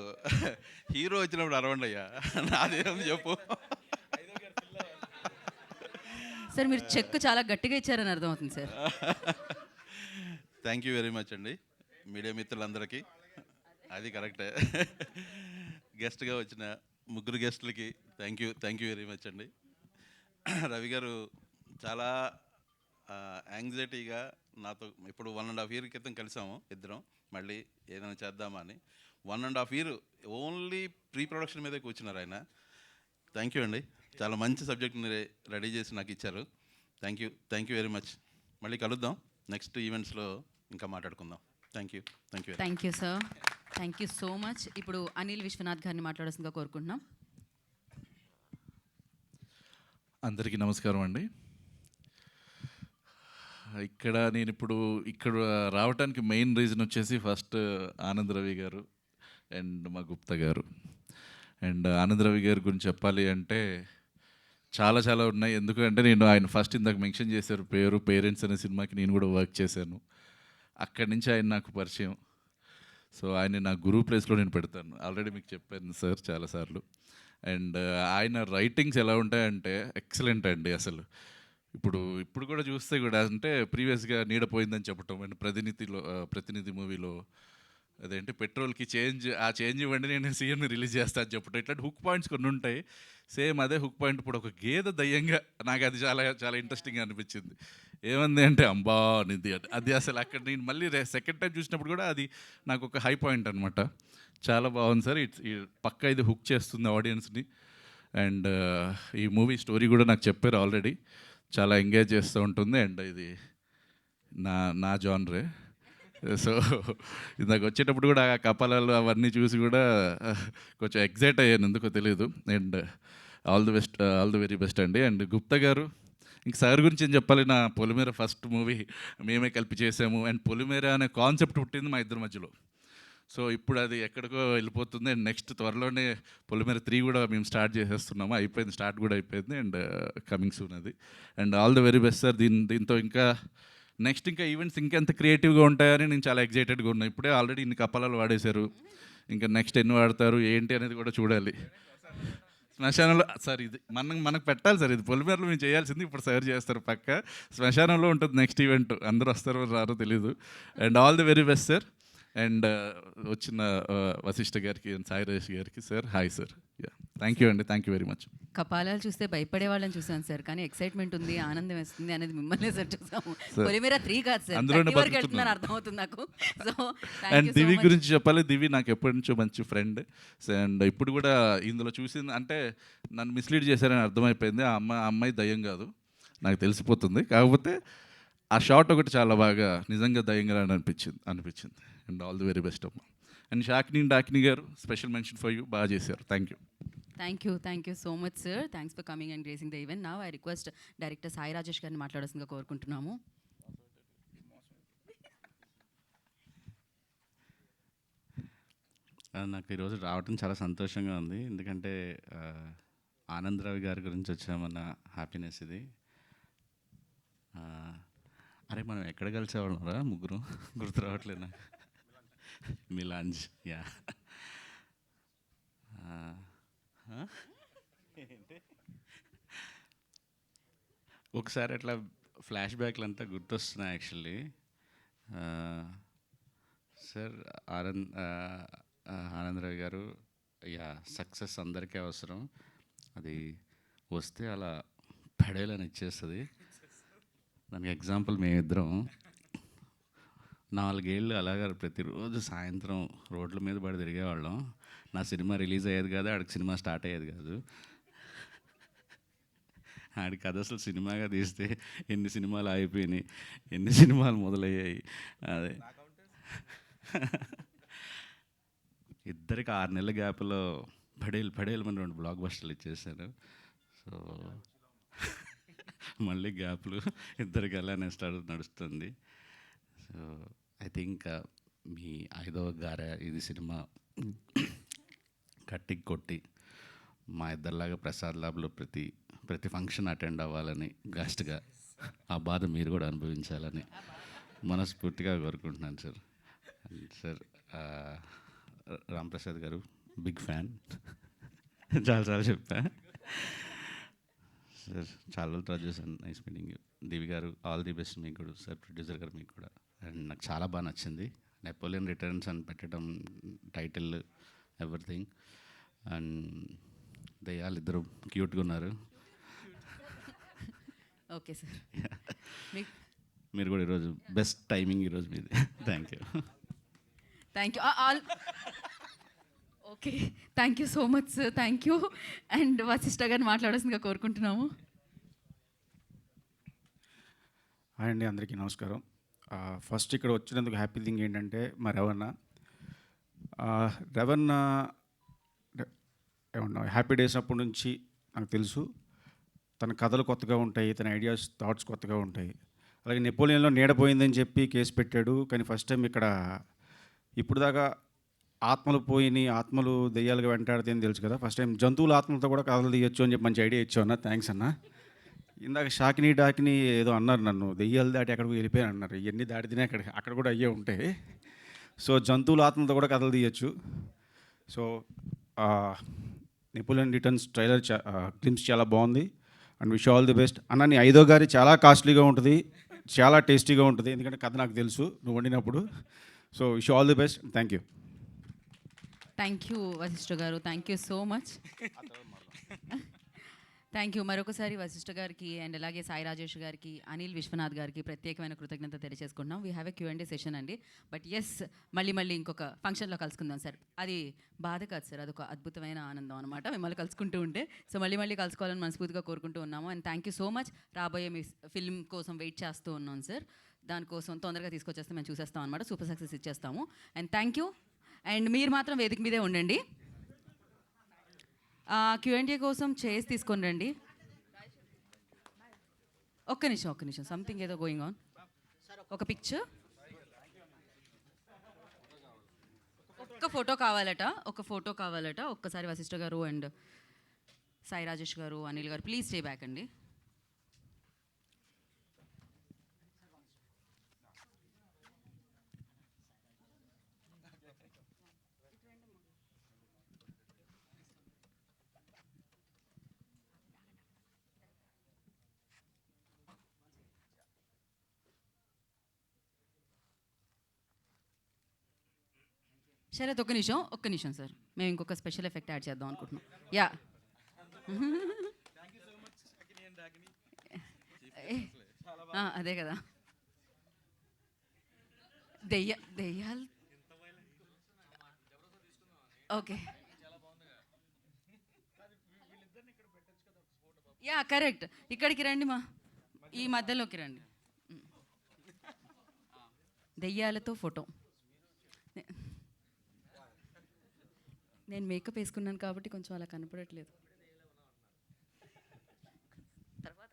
హీరో వచ్చినప్పుడు అరవండి అయ్యా, నాదేం చెప్పు. సార్ మీరు చెక్ చాలా గట్టిగా ఇచ్చారని అర్థమవుతుంది sir. Thank you very much అండి మీడియా మిత్రులందరికీ. అది కరెక్టే. గెస్ట్గా వచ్చిన ముగ్గురు గెస్టులకి థ్యాంక్ యూ వెరీ మచ్ అండి. రవి గారు చాలా యాంగ్జైటీగా నాతో ఇప్పుడు 1.5 year క్రితం కలిసాము ఇద్దరం, మళ్ళీ ఏదైనా చేద్దామా అని. 1.5 year ఓన్లీ ప్రీ ప్రొడక్షన్ మీదే కూర్చున్నారు ఆయన. థ్యాంక్ యూ అండి, చాలా మంచి సబ్జెక్ట్ని రెడీ చేసి నాకు ఇచ్చారు. Thank you very much. మళ్ళీ కలుద్దాం నెక్స్ట్ ఈవెంట్స్లో, ఇంకా మాట్లాడుకుందాం. Thank you sir. Thank you so much. ఇప్పుడు అనిల్ విశ్వనాథ్ గారిని మాట్లాడాల్సిందిగా కోరుకుంటున్నాం. అందరికీ నమస్కారం అండి. నేను ఇక్కడ రావడానికి మెయిన్ రీజన్ వచ్చేసి ఫస్ట్ ఆనంద్ రవి గారు అండ్ మా గుప్తా గారు. అండ్ ఆనంద్ రవి గారి గురించి చెప్పాలి అంటే చాలా చాలా ఉన్నాయి. ఎందుకంటే నేను ఆయన ఫస్ట్ ఇందాక మెన్షన్ చేశారు పేరెంట్స్ అనే సినిమాకి నేను కూడా వర్క్ చేశాను. అక్కడి నుంచి ఆయన నాకు పరిచయం. సో ఆయన నా గురువు ప్లేస్లో నేను పెడతాను, ఆల్రెడీ మీకు చెప్పాను సార్ చాలాసార్లు. అండ్ ఆయన రైటింగ్స్ ఎలా ఉంటాయంటే ఎక్సలెంట్ అండి. అసలు ఇప్పుడు కూడా చూస్తే కూడా అంటే ప్రీవియస్గా నీడపోయిందని చెప్పటం, అండ్ ప్రతినిధి మూవీలో అదేంటి పెట్రోల్కి చేంజ్ ఇవ్వండి నేను సీఎంని రిలీజ్ చేస్తా అని చెప్పటం, ఇట్లాంటి హుక్ పాయింట్స్ కొన్ని ఉంటాయి. సేమ్ అదే హుక్ పాయింట్ ఇప్పుడు ఒక గేదె దయ్యంగా, నాకు అది చాలా చాలా ఇంట్రెస్టింగ్గా అనిపించింది. ఏమంది అంటే అంబా నిధి అది అసలు అక్కడ నేను మళ్ళీ సెకండ్ టైం చూసినప్పుడు కూడా అది నాకు ఒక హై పాయింట్ అనమాట. చాలా బాగుంది సార్. పక్కా ఇది హుక్ చేస్తుంది ఆడియన్స్ని. అండ్ ఈ మూవీ స్టోరీ కూడా నాకు చెప్పారు ఆల్రెడీ, చాలా ఎంగేజ్ చేస్తూ ఉంటుంది. అండ్ ఇది నా జానరే. సో ఇందాక వచ్చేటప్పుడు కూడా ఆ కపాలాలు అవన్నీ చూసి కూడా కొంచెం ఎగ్జైట్ అయ్యాను, ఎందుకో తెలియదు. And all the very best అండి. అండ్ గుప్తా గారు, ఇంక సార్ గురించి ఏం చెప్పాలి, నా పొలిమేర ఫస్ట్ మూవీ మేమే కలిపి చేసాము. అండ్ పొలిమేర అనే కాన్సెప్ట్ పుట్టింది మా ఇద్దరి మధ్యలో. సో ఇప్పుడు అది ఎక్కడికో వెళ్ళిపోతుంది. అండ్ నెక్స్ట్ త్వరలోనే పొలిమేర 3 కూడా మేము స్టార్ట్ చేసేస్తున్నాము, అయిపోయింది, స్టార్ట్ కూడా అయిపోయింది. అండ్ కమింగ్ సూన్ అది. And all the very best sir. దీంతో ఇంకా నెక్స్ట్ ఇంకా ఈవెంట్స్ ఇంకెంత క్రియేటివ్గా ఉంటాయని నేను చాలా ఎగ్జైటెడ్గా ఉన్నాను. ఇప్పుడే ఆల్రెడీ ఇన్ని కపాలాలు వాడేశారు, ఇంకా నెక్స్ట్ ఎన్ని వాడతారు ఏంటి అనేది కూడా చూడాలి. శ్మశానంలో సార్ ఇది మనకు పెట్టాలి సార్, ఇది పొలిమేరలో మేము చేయాల్సింది, ఇప్పుడు సార్ చేస్తారు పక్క. శ్మశానంలో ఉంటుంది నెక్స్ట్ ఈవెంట్, అందరూ వస్తారో రారో తెలీదు. And all the very best sir. And వచ్చిన వశిష్ఠ గారికి అండ్ సాయి రాజేష్ గారికి sir hi sir. Thank you అండి, థ్యాంక్ యూ వెరీ మచ్. కపాలాలు చూస్తే భయపడే వాళ్ళని చూసాను సార్, కానీ ఎక్సైట్మెంట్ ఉంది, ఆనందం వేస్తుంది అనేది మిమ్మల్ని సార్ చూసాము. పొలిమేర 3 కాదు సార్, అందులోనే వరకు వెళ్తుందని అర్థమవుతుంది నాకు. సో అండ్ దివి గురించి చెప్పాలి. దివి నాకు ఎప్పటి నుంచో మంచి ఫ్రెండ్. అండ్ ఇప్పుడు కూడా ఇందులో చూసింది అంటే నన్ను మిస్లీడ్ చేశారని అర్థమైపోయింది. ఆ అమ్మాయి దయ్యం కాదు, నాకు తెలిసిపోతుంది. కాకపోతే ఆ షాట్ ఒకటి చాలా బాగా నిజంగా దయ్యంగా అనిపించింది. And all the very best అమ్మ. అండ్ డాకిని గారు స్పెషల్ మెన్షన్ ఫర్ యూ, బాగా చేశారు. Thank you so much sir. Thanks for coming and gracing the event. Now I request director Sai Rajesh గారిని మాట్లాడాల్సిందిగా కోరుకుంటున్నాము. నాకు ఈరోజు రావటం చాలా సంతోషంగా ఉంది, ఎందుకంటే ఆనంద్ రావి గారి గురించి వచ్చామన్న హ్యాపీనెస్ ఇది. అరే మనం ఎక్కడ కలిసేవాళ్ళరా ముగ్గురు, గుర్తు రావట్లేదు నాకు. మిలాంజ్, యా. ఒకసారి అట్లా ఫ్లాష్ బ్యాక్లు అంతా గుర్తొస్తున్నాయి యాక్చువల్లీ. సార్ ఆనందరావు గారు, యా సక్సెస్ అందరికీ అవసరం, అది వస్తే అలా పడేలని ఇచ్చేస్తుంది. దానికి ఎగ్జాంపుల్ మేమిద్దరం 4 ఏళ్ళు అలాగా ప్రతిరోజు సాయంత్రం రోడ్ల మీద పడి తిరిగేవాళ్ళం. నా సినిమా రిలీజ్ అయ్యేది కాదు, ఆడికి సినిమా స్టార్ట్ అయ్యేది కాదు. ఆడికి అది అసలు సినిమాగా తీస్తే ఎన్ని సినిమాలు అయిపోయినాయి, ఎన్ని సినిమాలు మొదలయ్యాయి. అదే ఇద్దరికి 6 నెలల గ్యాప్లో పడేలు మన 2 బ్లాక్ బస్టర్లు ఇచ్చేసారు. సో మళ్ళీ గ్యాప్లు ఇద్దరికి అలానే నడుస్తుంది. సో ఐ థింక్ మీ 5వ గారే ఇది సినిమా కట్టి కొట్టి మా ఇద్దరిలాగా ప్రసాద్ ల్యాబ్లో ప్రతి ఫంక్షన్ అటెండ్ అవ్వాలని, గెస్ట్గా ఆ బాధ మీరు కూడా అనుభవించాలని మనస్ఫూర్తిగా కోరుకుంటున్నాను సార్. సార్ రాంప్రసాద్ గారు బిగ్ ఫ్యాన్, చాలాసార్లు చెప్పా సార్. చాలా రోజులు ట్రై చేశాను. Nice meeting. దివి గారు ఆల్ ది బెస్ట్ మీకు కూడా సార్. ప్రొడ్యూసర్ గారు మీకు కూడా. అండ్ నాకు చాలా బాగా నచ్చింది. నెపోలియన్ రిటర్న్స్ అని పెట్టడం, టైటిల్, ఎవ్రీథింగ్. అండ్ దయ్యాలు ఇద్దరు క్యూట్గా ఉన్నారు. Okay sir. మీరు కూడా ఈరోజు బెస్ట్ టైమింగ్ ఈరోజు మీది. Thank you. Thank you. Okay, thank you so much sir. Thank you. And Vassishta గారిని మాట్లాడాల్సిందిగా కోరుకుంటున్నాము. హాయ్ అండి, అందరికీ నమస్కారం. ఫస్ట్ ఇక్కడ వచ్చినందుకు హ్యాపీ థింగ్ ఏంటంటే మా రవణ ఏమన్నా హ్యాపీ డేస్ అప్పటి నుంచి నాకు తెలుసు. తన కథలు కొత్తగా ఉంటాయి, తన ఐడియాస్, థాట్స్ కొత్తగా ఉంటాయి. అలాగే నెపోలియన్లో నీడపోయిందని చెప్పి కేసు పెట్టాడు. కానీ ఫస్ట్ టైం ఇక్కడ ఇప్పుడు దాకా ఆత్మలు పోయినాయి, ఆత్మలు దెయ్యాలుగా వెంటాడితే అని తెలుసు కదా. ఫస్ట్ టైం జంతువుల ఆత్మలతో కూడా కథలు తీయొచ్చు అని చెప్పి మంచి ఐడియా ఇచ్చావు అన్న. థ్యాంక్స్ అన్న. ఇందాక డాకిని ఏదో అన్నారు, నన్ను దెయ్యాలు దాటి ఎక్కడికి వెళ్ళిపోయాను అన్నారు. ఇవన్నీ దాటితేనే అక్కడ కూడా అయ్యే ఉంటాయి. సో జంతువుల ఆత్మలతో కూడా కథలు తీయచ్చు. సో నెపోలియన్ రిటర్న్స్ ట్రైలర్ క్లిమ్స్ చాలా బాగుంది. And wish all the best అన్న. నీ 5వ గారి చాలా కాస్ట్లీగా ఉంటుంది, చాలా టేస్టీగా ఉంటుంది, ఎందుకంటే కథ నాకు తెలుసు నువ్వు వండినప్పుడు. So wish all the best. Thank you. Thank you Vasishtha garu. Thank you so much. Thank you మరొకసారి వశిష్ఠ గారికి అండ్ అలాగే సాయి రాజేష్ గారికి, అనిల్ విశ్వనాథ్ గారికి ప్రత్యేకమైన కృతజ్ఞత తెలియజేసుకుంటున్నాం. We have a Q&A session అండి. బట్ ఎస్, మళ్ళీ ఇంకొక ఫంక్షన్లో కలుసుకుందాం సార్. అది బాధ కాదు సార్, అదొక అద్భుతమైన ఆనందం అనమాట మిమ్మల్ని కలుసుకుంటూ ఉంటే. సో మళ్ళీ కలుసుకోవాలని మనస్ఫూర్తిగా కోరుకుంటూ ఉన్నాము. And thank you so much. రాబోయే మీ ఫిల్మ్ కోసం వెయిట్ చేస్తూ ఉన్నాం సార్. దానికోసం తొందరగా తీసుకొచ్చేస్తే మేము చూసేస్తాం అనమాట, సూపర్ సక్సెస్ ఇచ్చేస్తాము. And thank you. అండ్ మీరు మాత్రం వేదిక మీదే ఉండండి. Q&A కోసం చైర్స్ తీసుకొని రండి. ఒక్క నిమిషం, సంథింగ్ ఏదో గోయింగ్ ఆన్. ఒక పిక్చర్, ఒక్క ఫోటో కావాలట. ఒక్కసారి వశిష్ఠ గారు అండ్ సాయి రాజేష్ గారు, అనిల్ గారు ప్లీజ్ స్టే బ్యాక్ అండి. శరత్ ఒక్క నిమిషం సార్. మేము ఇంకొక స్పెషల్ ఎఫెక్ట్ యాడ్ చేద్దాం అనుకుంటున్నాం. యా అదే కదా, దెయ్యాలు. Okay, yeah correct. ఇక్కడికి రండి, ఈ మధ్యలోకి రండి. దెయ్యాలతో ఫోటో. నేను మేకప్ వేసుకున్నాను కాబట్టి కొంచెం అలా కనపడట్లేదు. తర్వాత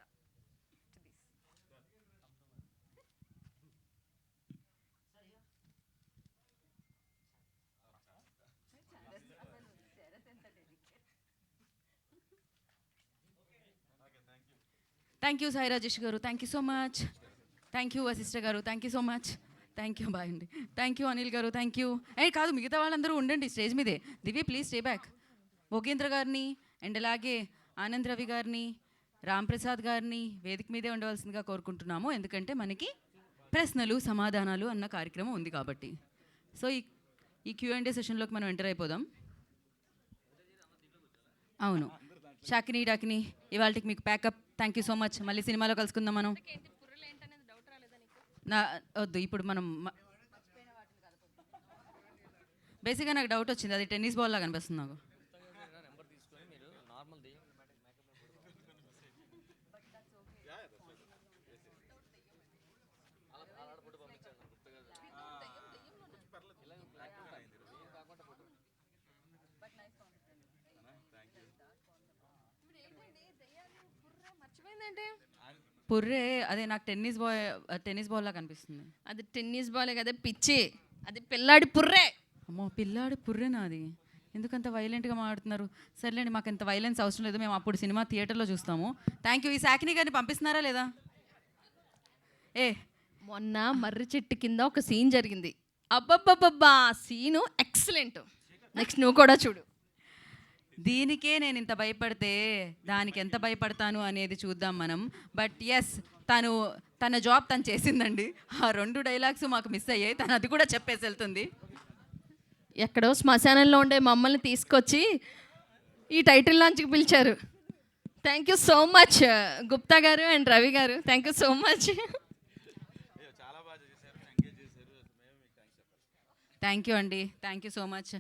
thank you Sai Rajesh garu. Thank you so much. Thank you Vasishtha garu. Thank you so much. Thank you. Bye అండి. Thank you Anil garu. Thank you. కాదు, మిగతా వాళ్ళందరూ ఉండండి స్టేజ్ మీదే. Divya please stay back. Bhogendra గారిని అండ్ అలాగే ఆనంద్ రవి గారిని, రామ్ ప్రసాద్ గారిని వేదిక మీదే ఉండవలసిందిగా కోరుకుంటున్నాము, ఎందుకంటే మనకి ప్రశ్నలు సమాధానాలు అన్న కార్యక్రమం ఉంది కాబట్టి. సో ఈ Q&A సెషన్లోకి మనం ఎంటర్ అయిపోదాం. అవును, షాకిని డాకిని ఇవాళకి మీకు packup. Thank you so much. మళ్ళీ సినిమాలో కలుసుకుందాం మనం. నా వద్దు, ఇప్పుడు మనం బేసిక్గా నాకు డౌట్ వచ్చింది, అది టెన్నిస్ బాల్ లాగా కనిపిస్తుంది నాకు. మర్చిపోయిందంటే పుర్రే అదే నాకు టెన్నిస్ బాల్ లాగా కనిపిస్తుంది. అది టెన్నిస్ బాలే కదా పిచ్చి, అది పిల్లాడి పుర్రే. అమ్మో, పిల్లాడి పుర్రేనా అది? ఎందుకంత వైలెంట్గా మాట్లాడుతున్నారు? సర్లేండి, మాకు ఇంత వైలెన్స్ అవసరం లేదు, మేము అప్పుడు సినిమా థియేటర్లో చూస్తాము. Thank you. ఈ శాకిని గారిని పంపిస్తున్నారా లేదా? మొన్న మర్రి చెట్టు కింద ఒక సీన్ జరిగింది, అబ్బబ్బబ్బబ్బా సీను ఎక్సలెంట్. నెక్స్ట్ నువ్వు కూడా చూడు. దీనికే నేను ఇంత భయపడితే దానికి ఎంత భయపడతాను అనేది చూద్దాం మనం. బట్ ఎస్, తన జాబ్ తను చేసిందండి. ఆ 2 డైలాగ్స్ మాకు మిస్ అయ్యాయి, తను అది కూడా చెప్పేసి వెళ్తుంది. ఎక్కడో శ్మశానంలో ఉండే మమ్మల్ని తీసుకొచ్చి ఈ టైటిల్ లాంచ్కి పిలిచారు. Thank you so much Gupta గారు అండ్ రవి గారు, thank you so much. Thank you అండి, థ్యాంక్ యూ సో మచ్.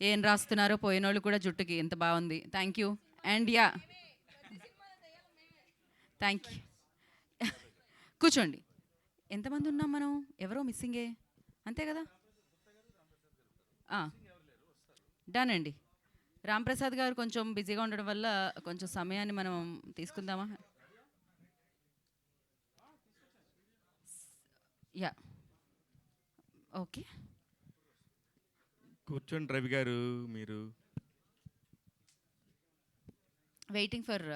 ఏం రాస్తున్నారో పోయినోళ్ళు కూడా జుట్టుకి ఎంత బాగుంది. Thank you. And yeah, thank you. కూర్చోండి. ఎంతమంది ఉన్నాం మనం? ఎవరో మిస్సింగే, అంతే కదా? డన్ అండి. రామ్ ప్రసాద్ గారు కొంచెం బిజీగా ఉండడం వల్ల కొంచెం సమయాన్ని మనం తీసుకుందామా? Yeah, okay. కూర్చోండి రవి గారు. మీరు వెయిటింగ్ ఫర్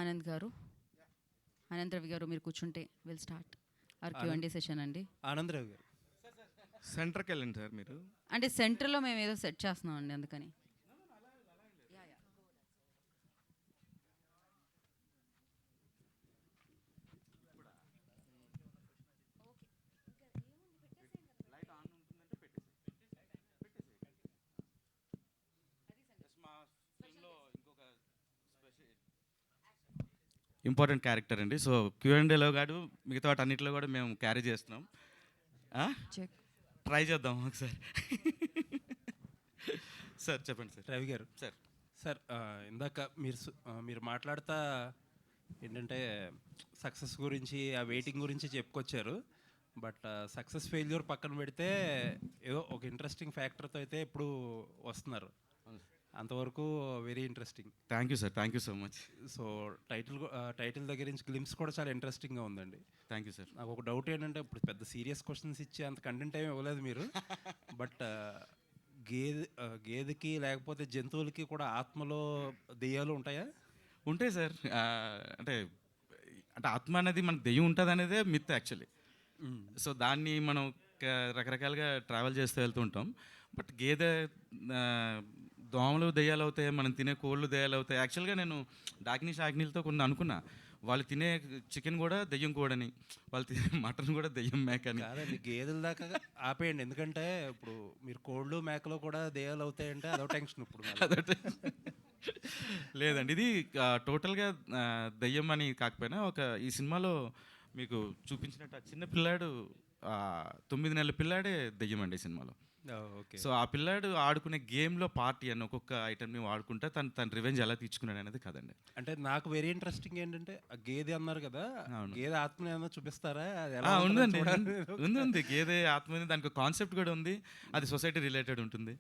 ఆనంద్ గారు. ఆనంద్ రవి గారు మీరు కూర్చుంటే will start are Q&A session అండి. ఆనంద్ రావు గారు సెంటర్కి వెళ్ళండి సార్. మీరు అంటే సెంటర్లో మేము ఏదో సెట్ చేస్తున్నాం అండి, అందుకని. ఇంపార్టెంట్ క్యారెక్టర్ అండి. సో Q&Aలో కాదు, మిగతా వాటి అన్నింటిలో కూడా మేము క్యారీ చేస్తున్నాం. ట్రై చేద్దాం ఒకసారి. సార్ చెప్పండి సార్. రవి గారు సార్ సార్ ఇందాక మీరు మాట్లాడుతా ఏంటంటే సక్సెస్ గురించి, ఆ వెయిటింగ్ గురించి చెప్పుకొచ్చారు. బట్ సక్సెస్ ఫెయిల్యూర్ పక్కన పెడితే ఏదో ఒక ఇంట్రెస్టింగ్ ఫ్యాక్టర్తో అయితే ఇప్పుడు వస్తున్నారు. అంతవరకు very interesting. Thank you sir, thank you so much. So title దగ్గర నుంచి గ్లిమ్స్ కూడా చాలా ఇంట్రెస్టింగ్గా ఉందండి. Thank you sir. నాకు ఒక డౌట్ ఏంటంటే, ఇప్పుడు పెద్ద సీరియస్ క్వశ్చన్స్ ఇచ్చి అంత కంటెంట్ ఏమి ఇవ్వలేదు మీరు. బట్ గేదెకి లేకపోతే జంతువులకి కూడా ఆత్మలో దెయ్యాలు ఉంటాయా? ఉంటాయి సార్. అంటే ఆత్మ అనేది మనకు దెయ్యం ఉంటుంది అనేదే మిత్ యాక్చువల్లీ. సో దాన్ని మనం రకరకాలుగా ట్రావెల్ చేస్తూ వెళ్తూ ఉంటాం. బట్ గేదె దోమలు దెయ్యాలు అవుతాయి, మనం తినే కోళ్ళు దెయ్యాలు అవుతాయి. యాక్చువల్గా నేను డాకిని షాకినీలతో కొన్ని అనుకున్నా, వాళ్ళు తినే చికెన్ కూడా దెయ్యం కోడని, వాళ్ళు తినే మటన్ కూడా దెయ్యం మేక అని. కాదండి, గేదెల దాకా ఆపేయండి. ఎందుకంటే ఇప్పుడు మీరు కోళ్ళు మేకలు కూడా దెయ్యాలు అవుతాయంటే అదో టెన్షన్ ఇప్పుడు. అదొకటి లేదండి, ఇది టోటల్గా దెయ్యం అని కాకపోయినా ఈ సినిమాలో మీకు చూపించినట్టు ఆ చిన్న పిల్లాడు 9 నెలల పిల్లాడే దెయ్యం అండి ఈ సినిమాలో. ఓకే. సో ఆ పిల్లాడు ఆడుకునే గేమ్లో పార్టీ అని ఒక్కొక్క ఐటమ్ని వాడుకుంటా తన రివెంజ్ ఎలా తీర్చుకున్నాడు అనేది కదండి. అంటే నాకు వెరీ ఇంట్రెస్టింగ్ ఏంటంటే, ఆ గేదె అన్నారు కదా, గేదె ఆత్మని ఏమన్నా చూపిస్తారా? ఉందండి, ఉంది గేదె ఆత్మని, దానికి కాన్సెప్ట్ కూడా ఉంది, అది సొసైటీ రిలేటెడ్ ఉంటుంది.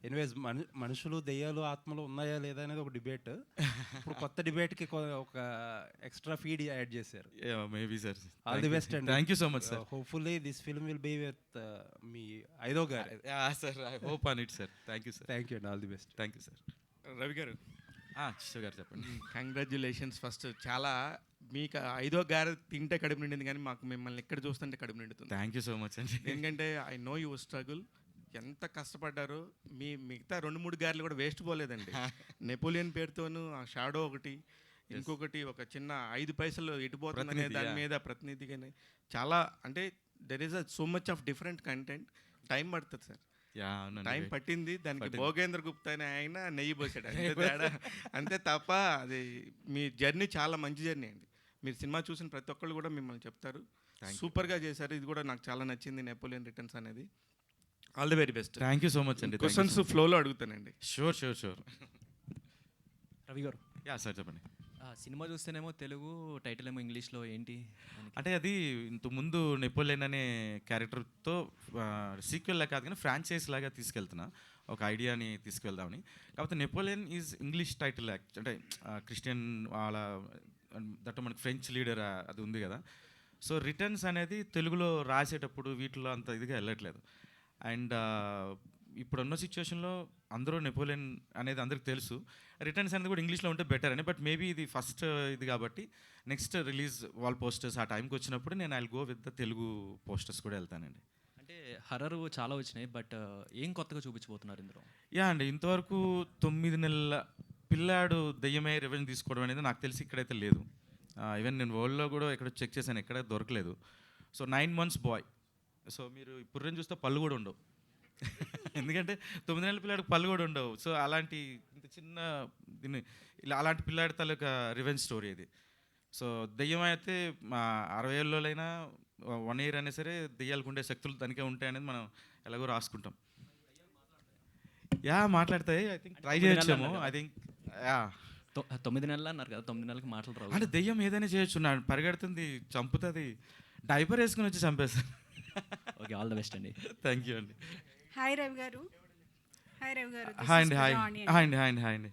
ఎనీవేస్, మనుషులు దెయ్యాలు ఆత్మలు ఉన్నాయా లేదా అనేది ఒక డిబేట్. ఇప్పుడు కొత్త డిబేట్కి ఒక ఎక్స్ట్రా ఫీడ్ యాడ్ చేశారు. Maybe sir. All the best అండి. Thank you so much sir. Hopefully this film will be with me ఐదో గారు. Sir I hope on it sir. Thank you sir. Thank you అండి. All the best. Thank you sir. Ravi garu, Shiva garu చెప్పండి. Congratulations first. చాలా మీకు 5వ గారు తింటే కడుపు నిండింది, కానీ మాకు మిమ్మల్ని ఎక్కడ చూస్తుంటే కడుపు నిండుతుంది. థ్యాంక్ యూ సో మచ్ అండి. ఎందుకంటే ఐ నో యువర్ స్ట్రగుల్, ఎంత కష్టపడ్డారో. మిగతా 2-3 గారెలు కూడా వేస్ట్ పోలేదండి. నెపోలియన్ పేరుతోనూ ఆ షాడో ఒకటి, ఇంకొకటి ఒక చిన్న 5 పైసలు ఎటుపోతుందనే ప్రతినిధి, దాని yeah. మీద ప్రతినిధి కానీ చాలా అంటే there is so much of different content. Time పడుతుంది సార్, యా టైం పట్టింది. దానికి పట్టింది. భోగేంద్ర గుప్తా అనే ఆయన నెయ్యి పోసాడు అంతే తేడా. అంతే తప్ప అది మీ జర్నీ చాలా మంచి జర్నీ అండి. మీరు సినిమా చూసిన ప్రతి ఒక్కళ్ళు కూడా మిమ్మల్ని చెప్తారు సూపర్గా చేశారు. ఇది కూడా నాకు చాలా నచ్చింది, నెపోలియన్ రిటర్న్స్ అనేది. All the very best. Thank you so much అండి. క్వశ్చన్స్ ఫ్లోలో అడుగుతానండి. షూర్. రవి గారు, యా సార్ చెప్పండి. సినిమా చూస్తేనేమో తెలుగు, టైటిల్ ఏమో ఇంగ్లీష్లో, ఏంటి? అంటే అది ఇంతకుముందు నెపోలియన్ అనే క్యారెక్టర్తో సీక్వెల్లా కాదు కానీ ఫ్రాంచైజ్ లాగా తీసుకెళ్తున్నా, ఒక ఐడియాని తీసుకెళ్దామని. కాకపోతే నెపోలియన్ ఈజ్ ఇంగ్లీష్ టైటిల్ అంటే క్రిస్టియన్ వాళ్ళ దట్ మనకి ఫ్రెంచ్ లీడర్ అది ఉంది కదా. సో రిటర్న్స్ అనేది తెలుగులో రాసేటప్పుడు వీటిలో అంత ఇదిగా వెళ్ళట్లేదు. అండ్ ఇప్పుడున్న సిచ్యువేషన్లో అందరూ నెపోలియన్ అనేది అందరికి తెలుసు, రిటర్న్స్ అనేది కూడా ఇంగ్లీష్లో ఉంటే బెటర్ అని. బట్ మేబీ ఇది ఫస్ట్ ఇది కాబట్టి నెక్స్ట్ రిలీజ్ వాల్ పోస్టర్స్ ఆ టైంకి వచ్చినప్పుడు నేను I go with the Telugu posters కూడా వెళ్తానండి. అంటే హర్రర్ చాలా వచ్చినాయి, బట్ ఏం కొత్తగా చూపించబోతున్నారు ఇందులో? యా అండి, ఇంతవరకు 9 నెలల పిల్లాడు దెయ్యమే రెవెన్యూ తీసుకోవడం అనేది నాకు తెలిసి ఇక్కడైతే లేదు. ఈవెన్ నేను వరల్డ్లో కూడా ఎక్కడ చెక్ చేశాను, ఎక్కడ దొరకలేదు. So 9 months bye. సో మీరు ఇప్పుడు చూస్తే పళ్ళు కూడా ఉండవు. ఎందుకంటే 9 నెలల పిల్లాడికి పళ్ళు కూడా ఉండవు. సో అలాంటి ఇంత చిన్న దీన్ని ఇలా అలాంటి పిల్లాడి తాలూకా రివెంజ్ స్టోరీ ఇది. సో దెయ్యం అయితే 60 ఏళ్ళలోనైనా 1 year అయినా సరే దెయ్యాలకు ఉండే శక్తులు తనకే ఉంటాయి అనేది మనం ఎలాగో రాసుకుంటాం. యా మాట్లాడతాయి. ఐ థింక్ ట్రై చేయొచ్చేమో. ఐ థింక్ యా 9 నెలలు అన్నారు కదా, 9 నెలలకు మాటలు రావు. అంటే దెయ్యం ఏదైనా చేయొచ్చు. నా పరిగెడుతుంది, చంపుతుంది, డైపర్ వేసుకుని వచ్చి చంపేస్తాను. ఓకే, ఆల్ ద బెస్ట్ అండి. థ్యాంక్ యూ అండి. హాయ్ రవి గారు. హాయ్ రవి గారు. హాయ్ అండి. హాయ్ అండి.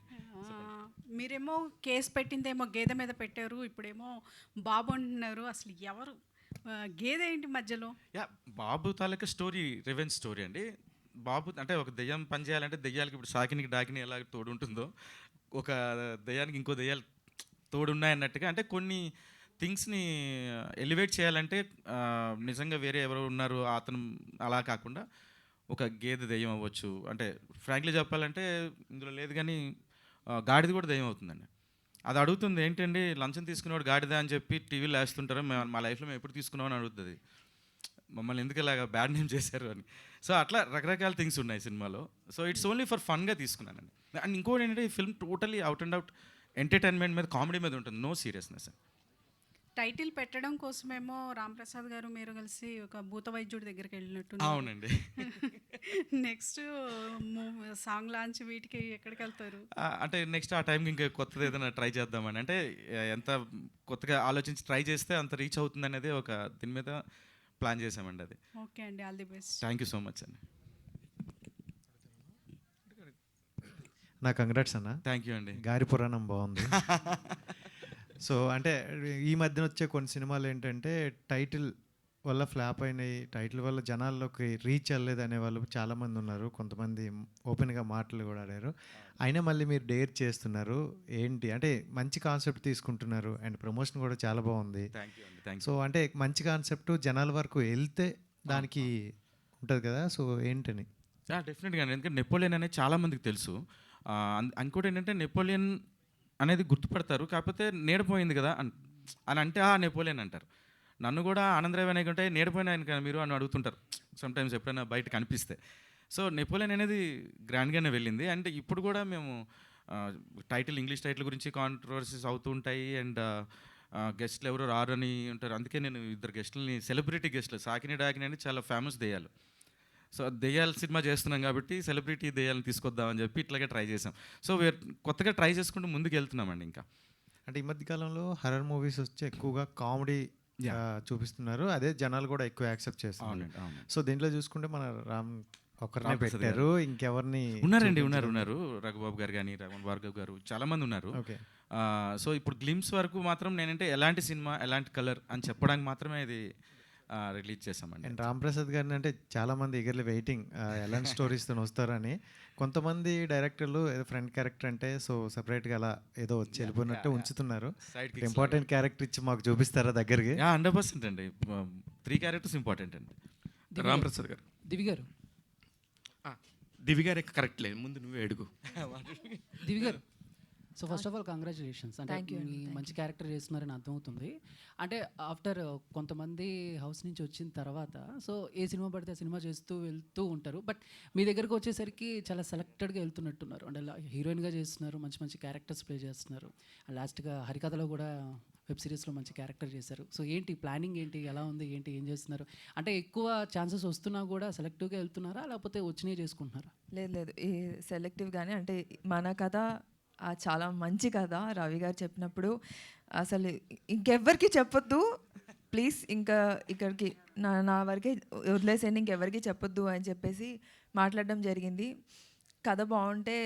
మీరేమో కేసు పెట్టిందేమో గేదె మీద పెట్టారు, ఇప్పుడేమో బాబు అంటున్నారు. అసలు ఎవరు గేదె ఏంటి మధ్యలో? యా బాబు తాలూకా స్టోరీ రివెంజ్ స్టోరీ అండి. బాబు అంటే ఒక దెయ్యం పని చేయాలంటే దెయ్యాలకి ఇప్పుడు సాకినికి డాకిని ఎలా తోడు ఉంటుందో ఒక దెయ్యానికి ఇంకో దెయ్యాలు తోడు ఉన్నాయన్నట్టుగా, అంటే కొన్ని థింగ్స్ని ఎలివేట్ చేయాలంటే నిజంగా వేరే ఎవరో ఉన్నారు అతను అలా కాకుండా ఒక గేదె దెయ్యం అవ్వచ్చు. అంటే ఫ్రాంక్లీ చెప్పాలంటే ఇందులో లేదు కానీ గాడిద కూడా దెయ్యం అవుతుందండి. అది అడుగుతుంది, ఏంటండి లంచం తీసుకునేవాడు గాడిద అని చెప్పి టీవీలో వేస్తుంటారు, మా లైఫ్లో మేము ఎప్పుడు తీసుకున్నామని అడుగుతుంది. మమ్మల్ని ఎందుకు ఇలాగ బ్యాడ్ నేమ్ చేశారు అని. సో అట్లా రకరకాల థింగ్స్ ఉన్నాయి సినిమాలో. సో ఇట్స్ ఓన్లీ ఫర్ ఫన్గా తీసుకున్నానండి. అండ్ ఇంకోటి ఏంటంటే ఈ film totally out and out entertainment మీద, కామెడీ మీద ఉంటుంది, నో సీరియస్నెస్. టైటిల్ పెట్టడం కోసమేమో రాంప్రసాద్ గారు మీరు కలిసి ఒక భూత వైద్యుడి దగ్గరికి వెళ్ళినట్టు. అవునండి. నెక్స్ట్ సాంగ్ లాంచ్ వీటికి ఎక్కడికి వెళ్తారు? అంటే నెక్స్ట్ ఆ టైంకి ఇంకా కొత్తది ఏదైనా ట్రై చేద్దామని. అంటే ఎంత కొత్తగా ఆలోచించి ట్రై చేస్తే అంత రీచ్ అవుతుంది అనేది ఒక దీని మీద ప్లాన్ చేసామండి. అది ఓకే అండి, all the best. Thank you so much అండి. నా కంగ్రాట్స్ అన్న. థ్యాంక్ యూ అండి. గారి పురాణం బాగుంది. సో అంటే ఈ మధ్యన వచ్చే కొన్ని సినిమాలు ఏంటంటే టైటిల్ వల్ల ఫ్లాప్ అయినాయి, టైటిల్ వల్ల జనాల్లోకి రీచ్ అవ్వలేదు అనే వాళ్ళు చాలామంది ఉన్నారు. కొంతమంది ఓపెన్గా మాటలు కూడా ఆడారు. అయినా మళ్ళీ మీరు డేర్ చేస్తున్నారు ఏంటి అంటే మంచి కాన్సెప్ట్ తీసుకుంటున్నారు అండ్ ప్రమోషన్ కూడా చాలా బాగుంది. సో అంటే మంచి కాన్సెప్ట్ జనాల వరకు వెళ్తే దానికి ఉంటుంది కదా, సో ఏంటని? డెఫినెట్గా ఎందుకంటే నెపోలియన్ అనేది చాలామందికి తెలుసు. ఇంకోటి ఏంటంటే నెపోలియన్ అనేది గుర్తుపడతారు, కాకపోతే నీడపోయింది కదా అని అంటే నెపోలియన్ అంటారు. నన్ను కూడా ఆనందరావు అనేకంటే నీడపోయిన ఆయన కదా మీరు అని అడుగుతుంటారు సమ్టైమ్స్ ఎప్పుడైనా బయట కనిపిస్తే. సో నెపోలియన్ అనేది గ్రాండ్గానే వెళ్ళింది. అండ్ ఇప్పుడు కూడా మేము టైటిల్ ఇంగ్లీష్ టైటిల్ గురించి కాంట్రవర్సీస్ అవుతూ ఉంటాయి. అండ్ గెస్ట్లు ఎవరు రారు అని ఉంటారు. అందుకే నేను 2 గెస్టులని, సెలబ్రిటీ గెస్ట్లు, సాకిని డాకిని అని చాలా ఫేమస్ దెయ్యాలు. సో దెయ్యాల సినిమా చేస్తున్నాం కాబట్టి సెలబ్రిటీ దెయ్యాలను తీసుకొద్దామని చెప్పి ఇట్లాగే ట్రై చేసాం. సో కొత్తగా ట్రై చేసుకుంటూ ముందుకు వెళ్తున్నామండి. ఇంకా అంటే ఈ మధ్యకాలంలో హర్రర్ మూవీస్ వచ్చి ఎక్కువగా కామెడీ చూపిస్తున్నారు, అదే జనాలు కూడా ఎక్కువ యాక్సెప్ట్ చేస్తున్నారు. సో దీంట్లో చూసుకుంటే మన రామ్ ఒకరినే పెట్టారు, ఇంకెవరిని? ఉన్నారు రఘుబాబు గారు కానీ రమణ భార్గవ్ గారు చాలామంది ఉన్నారు. సో ఇప్పుడు గ్లిమ్స్ వరకు మాత్రం నేనంటే ఎలాంటి సినిమా ఎలాంటి కలర్ అని చెప్పడానికి మాత్రమే ఇది రిలీజ్ చేసామండి. అండ్ రాంప్రసాద్ గారిని అంటే చాలామంది ఎగర్లీ వెయిటింగ్ ఎలాంటి స్టోరీస్తో వస్తారని. కొంతమంది డైరెక్టర్లు ఏదో ఫ్రంట్ క్యారెక్టర్ అంటే సో సపరేట్గా అలా ఏదో వచ్చి వెళ్ళిపోయినట్టు ఉంచుతున్నారు. ఇంపార్టెంట్ క్యారెక్టర్ ఇచ్చి మాకు చూపిస్తారా దగ్గరికి? 100% అండి. 3 క్యారెక్టర్స్ ఇంపార్టెంట్ అండి. రాంప్రసాద్ గారు. దివి గారు. దివి గారే కరెక్ట్ లేదు, ముందు నువ్వే అడుగు. దివి గారు, so first of all congratulations. అంటే Thank you అండి, మీ thank మంచి క్యారెక్టర్ చేస్తున్నారని అర్థమవుతుంది. అంటే ఆఫ్టర్ కొంతమంది హౌస్ నుంచి వచ్చిన తర్వాత సో ఏ సినిమా పడితే ఆ సినిమా చేస్తూ వెళ్తూ ఉంటారు. బట్ మీ దగ్గరకు వచ్చేసరికి చాలా సెలెక్టెడ్గా వెళ్తున్నట్టున్నారు. అంటే హీరోయిన్గా చేస్తున్నారు, మంచి మంచి క్యారెక్టర్స్ ప్లే చేస్తున్నారు. లాస్ట్గా హరికథలో కూడా వెబ్ సిరీస్లో మంచి క్యారెక్టర్ చేశారు. సో ఏంటి ప్లానింగ్ ఏంటి, ఎలా ఉంది ఏంటి, ఏం చేస్తున్నారు? అంటే ఎక్కువ ఛాన్సెస్ వస్తున్నా కూడా సెలెక్టివ్గా వెళ్తున్నారా లేకపోతే వచ్చినవి చేసుకుంటున్నారా? లేదు లేదు, ఈ సెలెక్టివ్గానే. అంటే మన కథ చాలా మంచి కథ. రవి గారు చెప్పినప్పుడు అసలు ఇంకెవ్వరికి చెప్పొద్దు ప్లీజ్, ఇంకా ఇక్కడికి నా వరకే వదిలేసేయండి, ఇంకెవరికి చెప్పొద్దు అని చెప్పేసి మాట్లాడడం జరిగింది. కథ బాగుంటే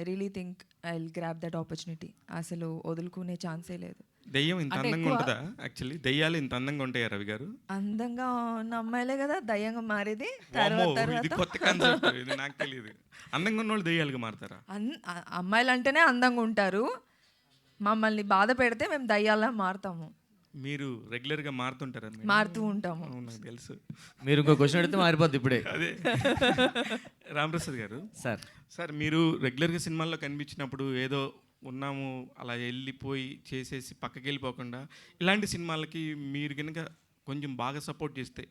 really think I will grab that opportunity. అసలు వదులుకునే ఛాన్సే లేదు. దెయ్యం ఇంత అంటే అందంగా ఎక్కువ- ఉంటుందా? యాక్చువల్లీ దెయ్యాలు ఇంత అందంగా ఉంటాయా రవి గారు? అందంగా ఉన్న అమ్మాయిలే కదా దయ్యంగా మారేది. వామ్మో, తర్వాత ఇది కొత్త కాన్సెప్ట్, ఇది నాకు తెలియదు. అందంగా ఉన్న వాళ్ళు దెయ్యాలుగా మారుతారా? అమ్మాయిలు అంటేనే అందంగా ఉంటారు. మమ్మల్ని బాధ పెడితే మేము దయ్యాలా మారుతాము, మీరు రెగ్యులర్గా మారుతుంటారా? మీరు? మారుతూ ఉంటాము. అవును, నాకు తెలుసు. మీరు ఇంకో క్వశ్చన్ అడిగితే మారిపోద్ది ఇప్పుడే. అదే రామప్రసాద్ గారు, సార్ సార్ మీరు రెగ్యులర్గా సినిమాల్లో కనిపించినప్పుడు ఏదో ఉన్నాము అలా వెళ్ళిపోయి చేసేసి పక్కకి వెళ్ళిపోకుండా ఇలాంటి సినిమాలకి మీరు కనుక కొంచెం బాగా సపోర్ట్ చేస్తే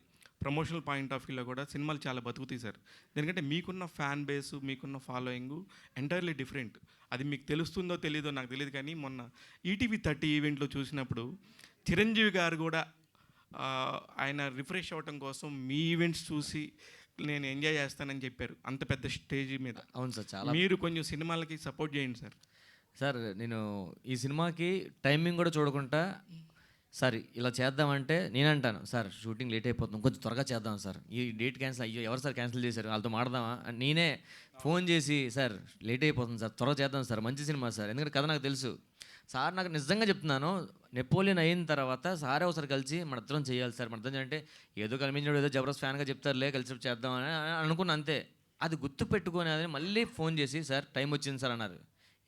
ప్రమోషనల్ పాయింట్ ఆఫ్ వ్యూలో కూడా సినిమాలు చాలా బతుకుతాయి సార్. ఎందుకంటే మీకున్న ఫ్యాన్ బేసు, మీకున్న ఫాలోయింగ్ ఎంటైర్లీ డిఫరెంట్. అది మీకు తెలుస్తుందో తెలియదో నాకు తెలియదు, కానీ మొన్న ఈటీవీ 30 ఈవెంట్లో చూసినప్పుడు చిరంజీవి గారు కూడా ఆయన రిఫ్రెష్ అవ్వటం కోసం మీ ఈవెంట్స్ చూసి నేను ఎంజాయ్ చేస్తానని చెప్పారు, అంత పెద్ద స్టేజ్ మీద. అవును సార్, చాలా. మీరు కొంచెం సినిమాలకి సపోర్ట్ చేయండి సార్. సార్ నేను ఈ సినిమాకి టైమింగ్ కూడా చూడకుండా సార్ ఇలా చేద్దామంటే నేను అంటాను సార్ షూటింగ్ లేట్ అయిపోతుంది, కొంచెం త్వరగా చేద్దాం సార్, ఈ డేట్ క్యాన్సిల్, అయ్యో ఎవరు సార్ క్యాన్సిల్ చేశారు, వాళ్ళతో మాడదామా అని నేనే ఫోన్ చేసి సార్ లేట్ అయిపోతుంది సార్, త్వరగా చేద్దాం సార్, మంచి సినిమా సార్, ఎందుకంటే కథ నాకు తెలుసు సార్, నాకు నిజంగా చెప్తున్నాను. నెపోలియన్ అయిన తర్వాత సారే ఒకసారి కలిసి మన ఇద్దరం చేయాలి సార్, మన ఇద్దరం అంటే ఏదో కనిపించాడు ఏదో జబర్దస్త్ ఫ్యాన్గా చెప్తారులే కలిసి చేద్దామని అనుకున్నా అంతే. అది గుర్తు పెట్టుకొని అది మళ్ళీ ఫోన్ చేసి సార్ టైం వచ్చింది సార్ అన్నారు.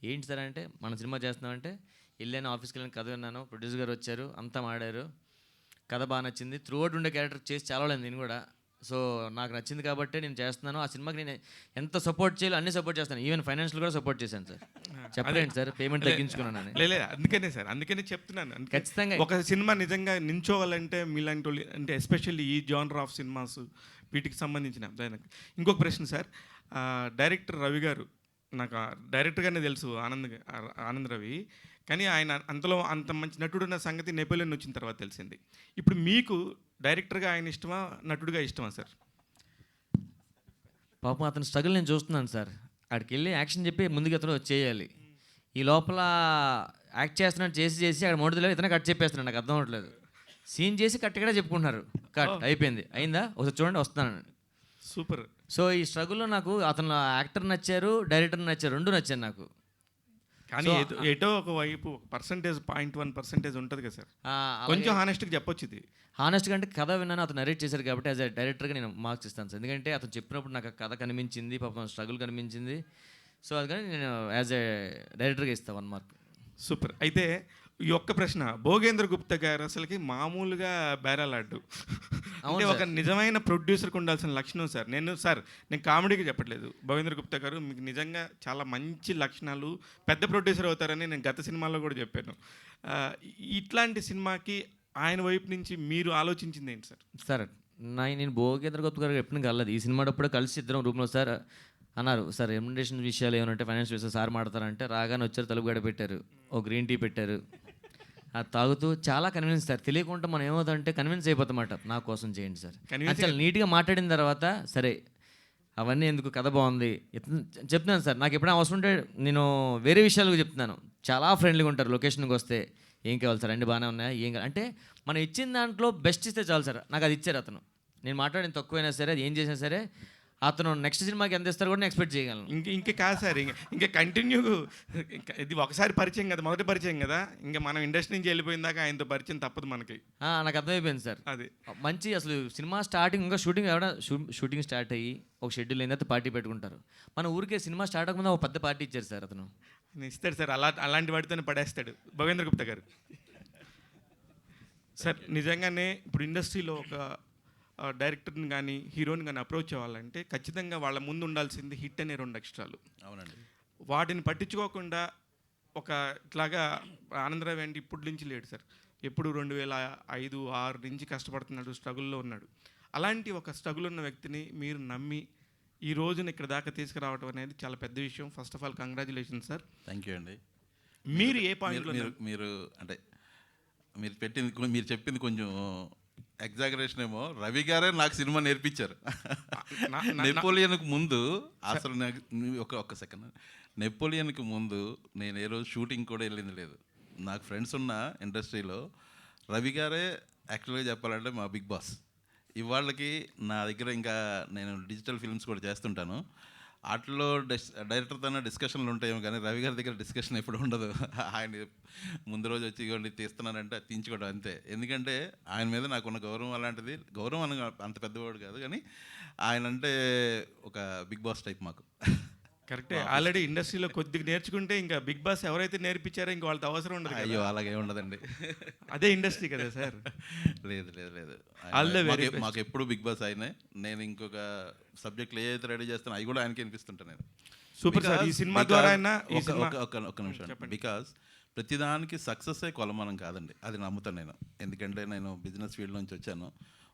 ఏంటి సార్ అంటే మన సినిమా చేస్తున్నామంటే వెళ్ళాను, ఆఫీస్కి వెళ్ళిన కథ విన్నాను, ప్రొడ్యూసర్ గారు వచ్చారు, అంతా మాడారు, కథ బాగా నచ్చింది, త్రూ అవుట్ ఉండే క్యారెక్టర్ చేసి చాలలేదు నేను కూడా. సో నాకు నచ్చింది కాబట్టి నేను చేస్తున్నాను. ఆ సినిమాకి నేను ఎంత సపోర్ట్ చేయాలో అన్ని సపోర్ట్ చేస్తాను, ఈవెన్ ఫైనాన్షియల్ కూడా సపోర్ట్ చేశాను సార్. చెప్పలేండి సార్, పేమెంట్ తగ్గించుకున్నాను. లేదు అందుకనే సార్, అందుకనే చెప్తున్నాను. ఖచ్చితంగా ఒక సినిమా నిజంగా నించోవాలంటే మీలాంటి వాళ్ళు, అంటే ఎస్పెషల్లీ ఈ జానర్ ఆఫ్ సినిమాస్ వీటికి సంబంధించిన. ఇంకొక ప్రశ్న సార్, డైరెక్టర్ రవి గారు నాకు డైరెక్టర్గానే తెలుసు, ఆనంద్ రవి, కానీ ఆయన అంతలో అంత మంచి నటుడు ఉన్న సంగతి నెపోలియన్ వచ్చిన తర్వాత తెలిసింది. ఇప్పుడు మీకు డైరెక్టర్గా ఆయన ఇష్టమా, నటుడుగా ఇష్టమా సార్? పాపం అతని స్ట్రగుల్ నేను చూస్తున్నాను సార్. అక్కడికి వెళ్ళి యాక్షన్ చెప్పి ముందుకు అతను చేయాలి, ఈ లోపల యాక్ట్ చేస్తున్నాడు, చేసి అక్కడ మోడీలో ఇతనే కట్ చెప్పేస్తున్నాడు, నాకు అర్థం అవ్వట్లేదు. సీన్ చేసి కట్ ఇక్కడ చెప్పుకుంటున్నారు, కట్ అయిపోయింది, అయిందా ఒకసారి చూడండి వస్తున్నాను. సూపర్. సో ఈ స్ట్రగుల్లో నాకు అతను యాక్టర్ నచ్చారు, డైరెక్టర్ నచ్చారు, రెండు నచ్చారు నాకు. కానీ ఎటో ఒక వైపు పర్సంటేజ్ 0.1% ఉంటుంది కదా సార్, కొంచెం హానెస్ట్గా చెప్పొచ్చు. ఇది హానెస్ట్గా అంటే కథ విన్నాను, అతను నరేట్ చేశారు కాబట్టి యాజ్ ఎ డైరెక్టర్గా నేను మార్క్స్ ఇస్తాను సార్. ఎందుకంటే అతను చెప్పినప్పుడు నాకు కథ కనిపించింది, పాపం స్ట్రగుల్ కనిపించింది. సో అందుకని నేను యాజ్ ఎ డైరెక్టర్గా ఇస్తాను 1 మార్క్. సూపర్. అయితే ఈ ఒక్క ప్రశ్న, భోగేంద్ర గుప్తా గారు అసలుకి మామూలుగా బేరాలాడ్డు, అంటే ఒక నిజమైన ప్రొడ్యూసర్కి ఉండాల్సిన లక్షణం సార్. నేను కామెడీకి చెప్పట్లేదు. భోగేంద్ర గుప్తా గారు మీకు నిజంగా చాలా మంచి లక్షణాలు, పెద్ద ప్రొడ్యూసర్ అవుతారని నేను గత సినిమాలో కూడా చెప్పాను. ఇట్లాంటి సినిమాకి ఆయన వైపు నుంచి మీరు ఆలోచించింది ఏంటి సార్? సార్ నేను భోగేంద్ర గుప్తా గారు ఎప్పుడు కలలేదు, ఈ సినిమాటప్పుడు కలిసి ఇద్దరం రూమ్లో సార్ అన్నారు సార్ రెమ్యునరేషన్ విషయాలు ఏమంటే ఫైనాన్షియల్ విషయాలు సార్ మాడతారంటే, రాగానే వచ్చారు, తలుపు గడ పెట్టారు, ఓ గ్రీన్ టీ పెట్టారు, అది తాగుతూ చాలా కన్విన్స్ సార్. తెలియకుండా మనం ఏమవుతుందంటే కన్విన్స్ అయిపోతామాట, నా కోసం చేయండి సార్. చాలా నీట్గా మాట్లాడిన తర్వాత సరే అవన్నీ ఎందుకు, కథ బాగుంది చెప్తున్నాను సార్. నాకు ఎప్పుడైనా అవసరం ఉంటే నేను వేరే విషయాలకు చెప్తున్నాను, చాలా ఫ్రెండ్లీగా ఉంటారు. లొకేషన్కి వస్తే ఏం కావాలి సార్, అన్నీ బాగానే ఉన్నాయా, ఏం కావాలి అంటే మనం ఇచ్చిన దాంట్లో బెస్ట్ ఇస్తే చాలు సార్. నాకు అది ఇచ్చారు అతను, నేను మాట్లాడిన తక్కువైనా సరే, అది ఏం చేసినా సరే అతను నెక్స్ట్ సినిమాకి ఎంత ఇస్తారు కూడా నేను ఎక్స్పెక్ట్ చేయగలను. ఇంకా కాదు సార్, ఇంకా కంటిన్యూ, ఇది ఒకసారి పరిచయం కదా, మొదటి పరిచయం కదా, ఇంకా మనం ఇండస్ట్రీ నుంచి వెళ్ళిపోయిన దాకా ఆయనతో పరిచయం తప్పదు మనకి. నాకు అర్థమైపోయింది సార్. అది మంచి, అసలు సినిమా స్టార్టింగ్ ఇంకా షూటింగ్ స్టార్ట్ అయ్యి ఒక షెడ్యూల్ అయిన తర్వాత పార్టీ పెట్టుకుంటారు. మన ఊరికే సినిమా స్టార్ట్ అవ్వకుండా ఒక పెద్ద పార్టీ ఇచ్చారు సార్ అతను. ఇస్తాడు సార్, అలాంటి వాటితోనే పడేస్తాడు భోగేంద్ర గుప్తా గారు. సార్ నిజంగానే ఇప్పుడు ఇండస్ట్రీలో ఒక డైరెక్టర్ని కానీ హీరోని కానీ అప్రోచ్ అవ్వాలంటే ఖచ్చితంగా వాళ్ళ ముందు ఉండాల్సింది హిట్ అనే 2 అక్షరాలు. అవునండి. వాటిని పట్టించుకోకుండా ఒక ఇట్లాగా ఆనందరావు అంటే ఇప్పటి నుంచి లేడు సార్, ఎప్పుడు 2005, 6 నుంచి కష్టపడుతున్నాడు, స్ట్రగుల్లో ఉన్నాడు. అలాంటి ఒక స్ట్రగుల్ ఉన్న వ్యక్తిని మీరు నమ్మి ఈ రోజున ఇక్కడ దాకా తీసుకురావడం అనేది చాలా పెద్ద విషయం. First of all congratulation sir. Thank you అండి. మీరు ఏ పాయింట్లో మీరు అంటే మీరు చెప్పింది కొంచెం ఎగ్జాగరేషన్ ఏమో. రవి గారే నాకు సినిమా నేర్పించారు. నెపోలియన్కి ముందు అసలు ఒక సెకండ్, నెపోలియన్కి ముందు నేను ఏ రోజు షూటింగ్ కూడా వెళ్ళింది లేదు. నాకు ఫ్రెండ్స్ ఉన్న ఇండస్ట్రీలో రవి గారే యాక్చువల్గా చెప్పాలంటే మా బిగ్ బాస్. ఇవాళకి నా దగ్గర ఇంకా నేను డిజిటల్ ఫిల్మ్స్ కూడా చేస్తుంటాను. వాటిలో డైరెక్టర్తో డిస్కషన్లు ఉంటాయేమో కానీ రవి గారి దగ్గర డిస్కషన్ ఎప్పుడు ఉండదు. ఆయన ముందు రోజు వచ్చి ఇవ్వండి తీస్తున్నానంటే తీయించుకోవడం అంతే. ఎందుకంటే ఆయన మీద నాకున్న గౌరవం అలాంటిది. గౌరవం అని అంత పెద్దవాడు కాదు కానీ ఆయన అంటే ఒక బిగ్ బాస్ టైప్ మాకు. కరెక్టే. ఆల్రెడీ ఇండస్ట్రీలో కొద్దిగా నేర్చుకుంటే ఇంకా బిగ్ బాస్ ఎవరైతే నేర్పించారో ఇంకా వాళ్ళతో అవసరం ఉండదు. అయ్యో అలాగే ఉండదండి. అదే ఇండస్ట్రీ కదా సార్. లేదు లేదు లేదు, ఆల్ ద వెరీ మాకు ఎప్పుడు బిగ్ బాస్ అయినాయి. నేను ఇంకొక సబ్జెక్టులు ఏదైతే రెడీ చేస్తానో అవి కూడా ఆయనకి అనిపిస్తుంటాను నేను. Super sir. ఈ సినిమా ద్వారా ఒక నిమిషం. బికాస్ ప్రతిదానికి సక్సెస్సే కొలమానం కాదండి, అది నమ్ముతాను నేను. ఎందుకంటే నేను బిజినెస్ ఫీల్డ్ నుంచి వచ్చాను.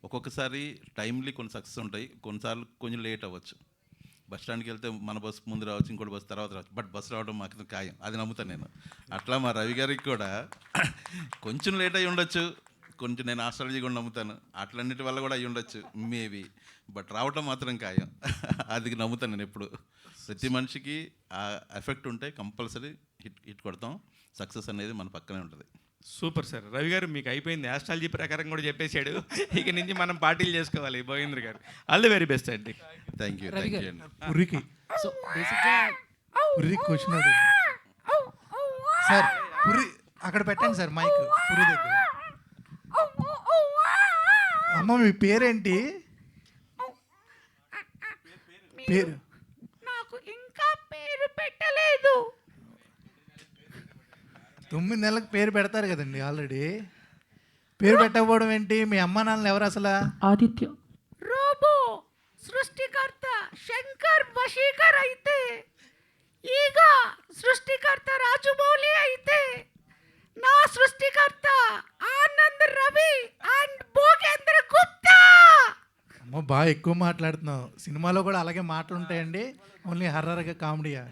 ఒక్కొక్కసారి టైమ్లీ కొన్ని సక్సెస్ ఉంటాయి, కొన్నిసార్లు కొంచెం లేట్ అవ్వచ్చు. బస్ స్టాండ్కి వెళ్తే మన బస్సు ముందు రావచ్చు, ఇంకోటి బస్సు తర్వాత రావచ్చు, బట్ బస్సు రావడం మాకు ఖాయం, అది నమ్ముతాను నేను. అట్లా మా రవి గారికి కూడా కొంచెం లేట్ అయ్యి ఉండొచ్చు, కొంచెం నేను ఆస్ట్రాలజీ కూడా నమ్ముతాను, అట్లన్నిటి వల్ల కూడా అయ్యి ఉండొచ్చు మేబీ, బట్ రావటం మాత్రం ఖాయం. అది నమ్ముతాను నేను ఎప్పుడు. ప్రతి మనిషికి ఆ ఎఫెక్ట్ ఉంటే కంపల్సరీ హిట్ కొడతాం. సక్సెస్ అనేది మన పక్కనే ఉంటుంది. Super sir. రవి గారు మీకు అయిపోయింది, ఆస్ట్రాలజీ ప్రకారం కూడా చెప్పేశాడు. ఇక నుంచి మనం పార్టీలు చేసుకోవాలి. Bhogendra garu all the very best అండి. Thank you. Ravi thank garu. You అండి. పురికి సో బేసిక్గా పురి క్వశ్చన్ సార్. పురి అక్కడ పెట్టండి సార్ మైక్ పురి దగ్గర. అమ్మ మీ పేరేంటి? పేరు నాకు ఇంకా పేరు పెట్టలేదు. 9 నెలలకు పేరు పెడతారు కదండి ఆల్రెడీ. పేరు పెట్టకపోవడం ఏంటి? మీ అమ్మ నాన్నలు ఎవరు అసలు? ఆదిత్య, రోబో సృష్టికర్త శంకర్ వశీకర్ అయితే, ఈగ సృష్టికర్త రాజమౌళి అయితే, నా సృష్టికర్త ఆనంద్ రవి అండ్ భోగేంద్ర గుప్తా. అమ్మ బాగా ఎక్కువ మాట్లాడుతున్నావు. సినిమాలో కూడా అలాగే మాటలు ఉంటాయండి? ఓన్లీ హర్రర్గా కామెడీయా?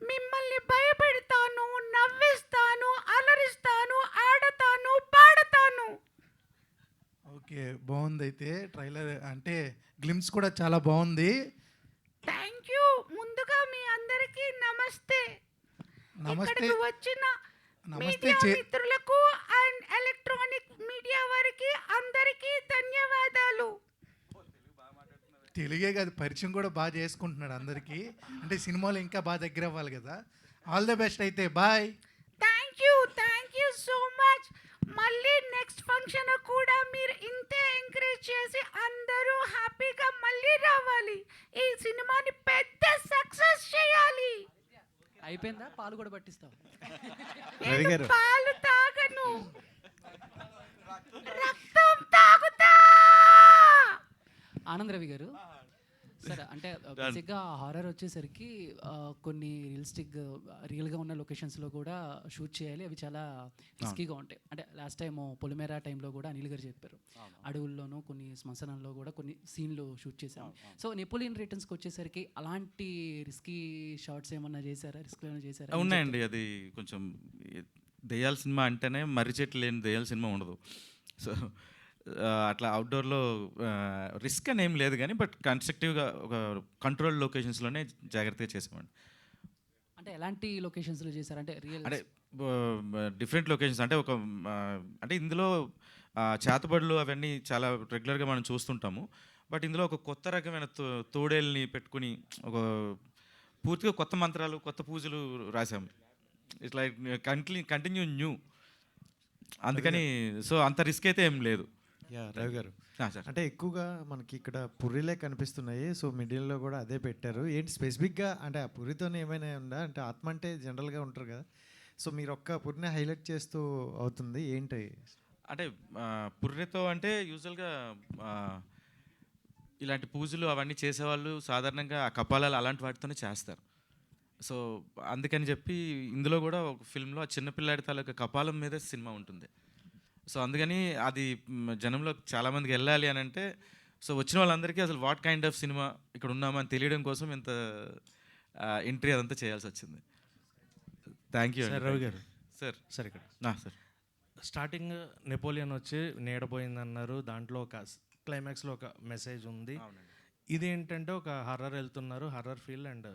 మిమ్మల్ని భయపెడతాను, నవ్విస్తాను, అలరిస్తాను, ఆడతాను, పాడతాను. ఓకే బాగుంది. అయితే ట్రైలర్ అంటే గ్లిమ్స్ కూడా చాలా బాగుంది. Thank you. ముందుగా మీ అందరికీ నమస్తే. నమస్తే. ఇక్కడికి వచ్చిన నమస్తే మీడియా మిత్రులకు అండ్ ఎలక్ట్రానిక్ మీడియా వారికి అందరికీ ధన్యవాదాలు. తెలుగే కాదు, పరిచయం కూడా బాగా చేసుకుంటున్నాడు అందరికీ. అంటే సినిమాలో ఇంకా బాగా దగ్గర అవ్వాలి కదా. ఆల్ ద బెస్ట్ అయితే. Bye. Thank you so much. మళ్ళీ నెక్స్ట్ ఫంక్షన్ కూడా మీరు ఇంతే ఎంకరేజ్ చేసి అందరూ హ్యాపీగా మళ్ళీ రావాలి. ఈ సినిమాని పెద్ద సక్సెస్ చేయాలి. అయిపోయిందా? పాలు కూడా పట్టిస్తావు? నేను పాలు తాగను, రక్తం తాగుతా. ఆనంద్ రవి గారు సార్, అంటే బేసిక్గా హారర్ వచ్చేసరికి కొన్ని రియల్గా ఉన్న లొకేషన్స్లో కూడా షూట్ చేయాలి. అవి చాలా రిస్కీగా ఉంటాయి. అంటే లాస్ట్ టైం పొలిమేరా టైంలో కూడా అనిల్ గారు చెప్పారు, అడవుల్లోనూ కొన్ని శ్మశానాల్లో కూడా కొన్ని సీన్లు షూట్ చేశాం. సో నెపోలియన్ రిటర్న్స్కి వచ్చేసరికి అలాంటి రిస్కీ షార్ట్స్ ఏమన్నా చేశారా? రిస్క్ ఏమైనా చేశారా? ఉన్నాయండి. అది కొంచెం దెయ్యాల సినిమా అంటేనే మర్రి చెట్లు లేని దెయ్యాల సినిమా ఉండదు. సో అట్లా అవుట్డోర్లో రిస్క్ అని ఏం లేదు కానీ బట్ కన్స్ట్రక్టివ్గా ఒక కంట్రోల్ లొకేషన్స్లోనే జాగ్రత్తగా చేసామండి. అంటే ఎలాంటి లొకేషన్స్లో చేశారు? అంటే రియల్ అంటే డిఫరెంట్ లొకేషన్స్ అంటే అంటే ఇందులో చేతబడులు అవన్నీ చాలా రెగ్యులర్గా మనం చూస్తుంటాము. బట్ ఇందులో ఒక కొత్త రకమైన తోడేల్ని పెట్టుకుని ఒక పూర్తిగా కొత్త మంత్రాలు, కొత్త పూజలు రాసాము. ఇట్లా కంటిన్యూ న్యూ. అందుకని సో అంత రిస్క్ అయితే ఏం లేదు. రవి గారు, అంటే ఎక్కువగా మనకి ఇక్కడ పుర్రిలే కనిపిస్తున్నాయి. సో మిడిల్లో కూడా అదే పెట్టారు. ఏంటి స్పెసిఫిక్గా అంటే ఆ పుర్రితోనే ఏమైనా ఉందా? అంటే ఆత్మ అంటే జనరల్గా ఉంటారు కదా. సో మీరు ఒక్క పుర్రిని హైలైట్ చేస్తూ అవుతుంది ఏంటి? అంటే పుర్రెతో అంటే యూజువల్గా ఇలాంటి పూజలు అవన్నీ చేసేవాళ్ళు సాధారణంగా ఆ కపాలాలు అలాంటి వాటితోనే చేస్తారు. సో అందుకని చెప్పి ఇందులో కూడా ఒక ఫిల్మ్లో ఆ చిన్నపిల్లాడి తాలూకా కపాలం మీదే సినిమా ఉంటుంది. సో అందుకని అది జనంలో చాలామందికి వెళ్ళాలి అని అంటే, సో వచ్చిన వాళ్ళందరికీ అసలు వాట్ కైండ్ ఆఫ్ సినిమా ఇక్కడ ఉన్నామని తెలియడం కోసం ఇంత ఎంట్రీ అదంతా చేయాల్సి వచ్చింది. థ్యాంక్ యూ సార్ రవి గారు. సార్ సార్ ఇక్కడ సార్ స్టార్టింగ్ నెపోలియన్ వచ్చి నీడపోయిందన్నారు, దాంట్లో ఒక క్లైమాక్స్లో ఒక మెసేజ్ ఉంది. ఇది ఏంటంటే ఒక హర్రర్ వెళ్తున్నారు, హర్రర్ ఫీల్ అండ్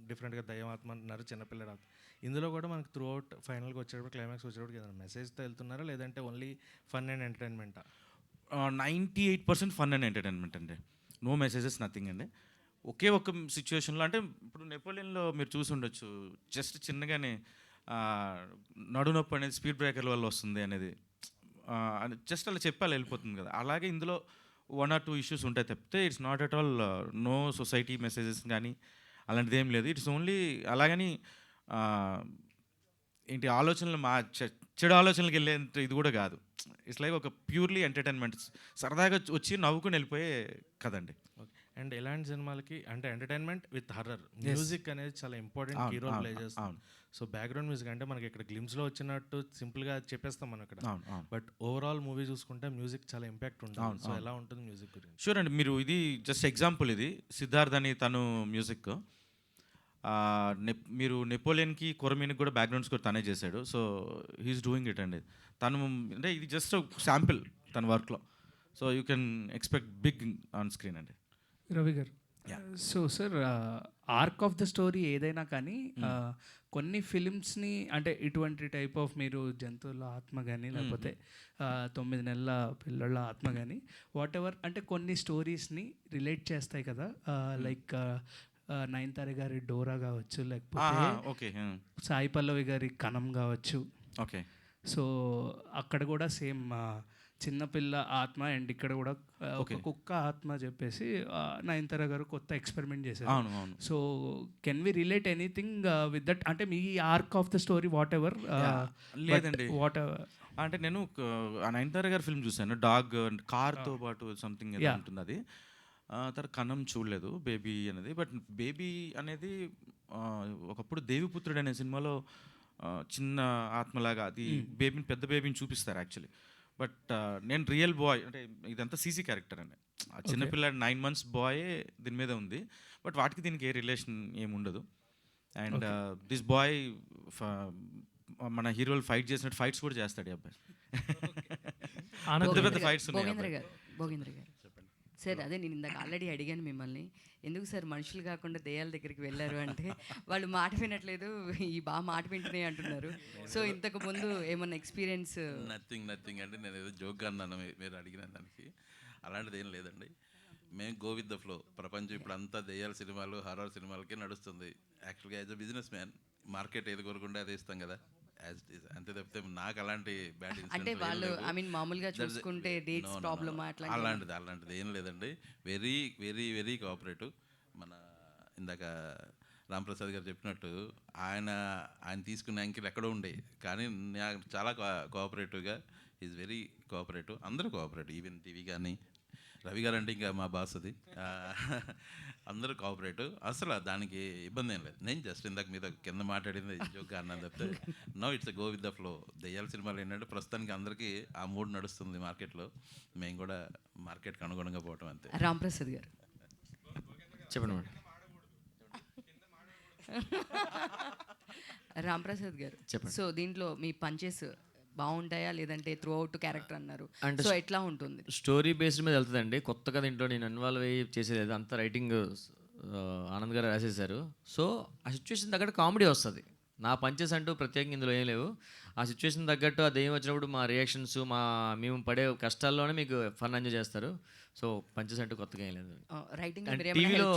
డిఫరెంట్గా దయ్యమాత్మ అంటున్నారు, చిన్నపిల్లడు ఆత్మ. ఇందులో కూడా మనకు త్రూ అవుట్ ఫైనల్గా వచ్చేటప్పుడు క్లైమాక్స్ వచ్చేటప్పుడు ఏదైనా మెసేజ్తో వెళ్తున్నారా లేదంటే ఓన్లీ ఫన్ అండ్ ఎంటర్టైన్మెంటా? 98% ఫన్ అండ్ ఎంటర్టైన్మెంట్ అండి. నో మెసేజెస్, నథింగ్ అండి. ఒకే ఒక సిచ్యువేషన్లో అంటే ఇప్పుడు నెపోలియన్లో మీరు చూసి ఉండొచ్చు, జస్ట్ చిన్నగానే నడునొప్పి అనేది స్పీడ్ బ్రేకర్ల వల్ల వస్తుంది అనేది జస్ట్ అలా చెప్పాలి వెళ్ళిపోతుంది కదా. అలాగే ఇందులో 1 or 2 ఇష్యూస్ ఉంటాయి తప్పితే it's not at all no society messages కానీ అలాంటిది ఏం లేదు. ఇట్స్ ఓన్లీ అలాగని ఏంటి ఆలోచనలు చెడు ఆలోచనలకు వెళ్ళేంత ఇది కూడా కాదు. ఇట్స్ లైక్ ఒక ప్యూర్లీ ఎంటర్టైన్మెంట్, సరదాగా వచ్చి నవ్వుకుని వెళ్ళిపోయే కదండి. అండ్ ఎలాంటి సినిమాలకి అంటే ఎంటర్టైన్మెంట్ విత్ హర్రర్ మ్యూజిక్ అనేది చాలా ఇంపార్టెంట్ కీ రోల్ ప్లే చేస్తుంది. సో బ్యాక్గ్రౌండ్ మ్యూజిక్ అంటే మనకి ఇక్కడ గ్లిమ్స్లో వచ్చినట్టు సింపుల్గా చెప్పేస్తాం మనం ఇక్కడ, బట్ ఓవరాల్ మూవీ చూసుకుంటే మ్యూజిక్ చాలా ఇంపాక్ట్ ఉంటుంది. సో ఎలా ఉంటుంది మ్యూజిక్ గురించి? షూర్ అండి. మీరు ఇది జస్ట్ ఎగ్జాంపుల్, ఇది సిద్ధార్థ్ అని తను మ్యూజిక్, మీరు నెపోలియన్కి కొరమీనికి కూడా బ్యాక్గ్రౌండ్ స్కోర్ తనే చేశాడు. సో హీఈస్ డూయింగ్ ఇట్ అండి. తను అంటే ఇది జస్ట్ శాంపిల్ తన వర్క్లో. So you can expect big on screen అండి. రవి గారు, so sir arc of the story ఏదైనా కానీ కొన్ని ఫిలిమ్స్ని అంటే ఇటువంటి టైప్ ఆఫ్ మీరు జంతువుల ఆత్మ కానీ లేకపోతే 9 నెలల పిల్లల ఆత్మ కానీ వాట్ ఎవర్ అంటే కొన్ని స్టోరీస్ని రిలేట్ చేస్తాయి కదా, లైక్ నయనతార గారి డోరా కావచ్చు, లేకపోతే సాయి పల్లవి గారి కణం కావచ్చు. ఓకే. సో అక్కడ కూడా సేమ్ చిన్నపిల్ల ఆత్మ అండ్ ఇక్కడ కూడా ఒక కుక్క ఆత్మ చెప్పేసి నయనతార గారు కొత్త ఎక్స్పెరిమెంట్ చేశారు. So can we relate anything with that? అంటే మీ arc of the story whatever లేదండి. వాట్ ఎవర్ అంటే నేను నయనతార గారి ఫిల్మ్ చూశాను, డాగ్ కార్తో పాటు సంథింగ్ ఏదో ఉంటుంది అది. తర్వాత కన్నం చూడలేదు బేబీ అనేది. బట్ బేబీ అనేది ఒకప్పుడు దేవిపుత్రుడు అనే సినిమాలో చిన్న ఆత్మలాగా అది బేబీని పెద్ద బేబీని చూపిస్తారు యాక్చువల్లీ. బట్ నేను రియల్ బాయ్ అంటే ఇదంతా సీసీ క్యారెక్టర్ అండి. ఆ చిన్నపిల్లాడు 9 months బాయే దీని మీద ఉంది. బట్ వాటికి దీనికి ఏ రిలేషన్ ఏముండదు. అండ్ దిస్ బాయ్ మన హీరోలు ఫైట్ చేసినట్టు ఫైట్స్ కూడా చేస్తాడు ఈ అబ్బాయి. పెద్ద పెద్ద ఫైట్స్ ఉన్నాయి. భోగేంద్ర గారు సార్, అదే నేను ఇందాక ఆల్రెడీ అడిగాను మిమ్మల్ని, ఎందుకు సార్ మనుషులు కాకుండా దెయ్యాల దగ్గరికి వెళ్ళారు అంటే వాళ్ళు మాట వినట్లేదు, ఈ బాగా మాట వింటున్నాయి అంటున్నారు. సో ఇంతకు ముందు ఏమన్నా ఎక్స్పీరియన్స్? నథింగ్ అంటే నేను ఏదో జోక్గా అన్నాను మీరు అడిగిన దానికి. అలాంటిది ఏం లేదండి. మేము గో విత్ ద ఫ్లో. ప్రపంచం ఇప్పుడు అంతా దెయ్యాల సినిమాలు హర్రర్ సినిమాలకే నడుస్తుంది. యాక్చువల్గా as a business man market ఏది కోరుకుంటే అది ఇస్తాం కదా, అంతే తప్పితే నాకు అలాంటి బ్యాడ్ అంటే వాళ్ళు ఐ మీన్ మామూలుగా చూసుకుంటే డేట్స్ ప్రాబ్లమ్ అలాంటిది ఏం లేదండి. Very very very cooperative. మన ఇందాక రాంప్రసాద్ గారు చెప్పినట్టు ఆయన తీసుకునే యాంకిల్ ఎక్కడో ఉండే, కానీ నాకు చాలా కోఆపరేటివ్గా ఈజ్ వెరీ కోఆపరేటివ్. అందరూ కోఆపరేటివ్, ఈవెన్ టీవీ కానీ రవి గారు అంటే ఇంకా మా బాస్ అది. అందరూ కోఆపరేటివ్, అసలు దానికి ఇబ్బంది ఏం లేదు. నేను జస్ట్ ఇందాక మీద కింద మాట్లాడింది జోక్గా అన్నాను తప్పితే no it's go with the flow. దెయ్యాల సినిమాలు ఏంటంటే ప్రస్తుతానికి అందరికీ ఆ మూడ్ నడుస్తుంది మార్కెట్లో, మేము కూడా మార్కెట్కి అనుగుణంగా పోవటం అంతే. రాంప్రసాద్ గారు చెప్పండి మేడం. రాంప్రసాద్ గారు సో దీంట్లో మీ పంచెస్ బాగుంటాయా లేదంటే త్రూ అవుట్ క్యారెక్టర్ అన్నారు, సో ఎట్లా ఉంటుంది? స్టోరీ బేస్డ్ మీద వెళ్తుందండి. కొత్తగా దీంట్లో నేను ఇన్వాల్వ్ అయ్యి చేసేది అంతా రైటింగ్ ఆనంద్ గారు రాసేసారు. సో ఆ సిచ్యువేషన్ తగ్గట్టు కామెడీ వస్తుంది. నా పంచెస్ అంటూ ప్రత్యేకంగా ఇందులో ఏం లేవు. ఆ సిచ్యువేషన్ తగ్గట్టు ఆ దెయ్యం వచ్చినప్పుడు మా రియాక్షన్స్ మేము పడే కష్టాల్లోనే మీకు ఫన్ ఎంజాయ్ చేస్తారు. సో పంచెస్ అంటూ కొత్తగా ఏం లేదు. టీవీలో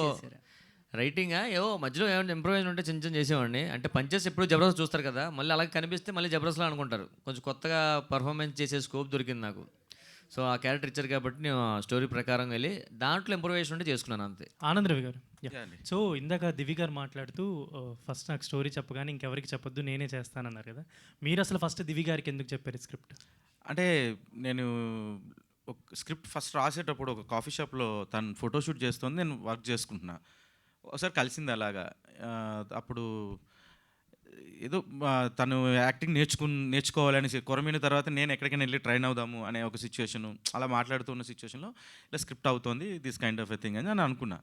రైటింగా ఏవో మధ్యలో ఏమైనా ఇంప్రూవైజ్ ఉంటే చిన్న చేసేవాడిని. అంటే పంచెస్ ఎప్పుడు జబర్దస్త్ చూస్తారు కదా, మళ్ళీ అలాగే కనిపిస్తే మళ్ళీ జబర్దస్త్లో అనుకుంటారు. కొంచెం కొత్తగా పర్ఫార్మెన్స్ చేసే స్కోప్ దొరికింది నాకు. సో ఆ క్యారెక్టర్ ఇచ్చారు కాబట్టి నేను స్టోరీ ప్రకారం వెళ్ళి దాంట్లో ఇంప్రూవైజేషన్ ఉంటే చేసుకున్నాను అంతే. ఆనంద్ రవి గారు, సో ఇందాక దివి గారు మాట్లాడుతూ ఫస్ట్ నాకు స్టోరీ చెప్పగానే ఇంకెవరికి చెప్పొద్దు నేనే చేస్తానన్నారు కదా, మీరు అసలు ఫస్ట్ దివి గారికి ఎందుకు చెప్పారు స్క్రిప్ట్? అంటే నేను ఒక స్క్రిప్ట్ ఫస్ట్ రాసేటప్పుడు ఒక కాఫీ షాప్లో తను ఫోటోషూట్ చేస్తుంది, నేను వర్క్ చేసుకుంటున్నా. ఒకసారి కలిసింది అలాగా. అప్పుడు ఏదో తను యాక్టింగ్ నేర్చుకోవాలని కొరమీను తర్వాత నేను ఎక్కడికైనా వెళ్ళి ట్రైన్ అవుదాము అనే ఒక సిచ్యువేషను, అలా మాట్లాడుతున్న సిచ్యువేషన్లో ఇలా స్క్రిప్ట్ అవుతోంది this kind of a thing అని నేను అనుకున్నా.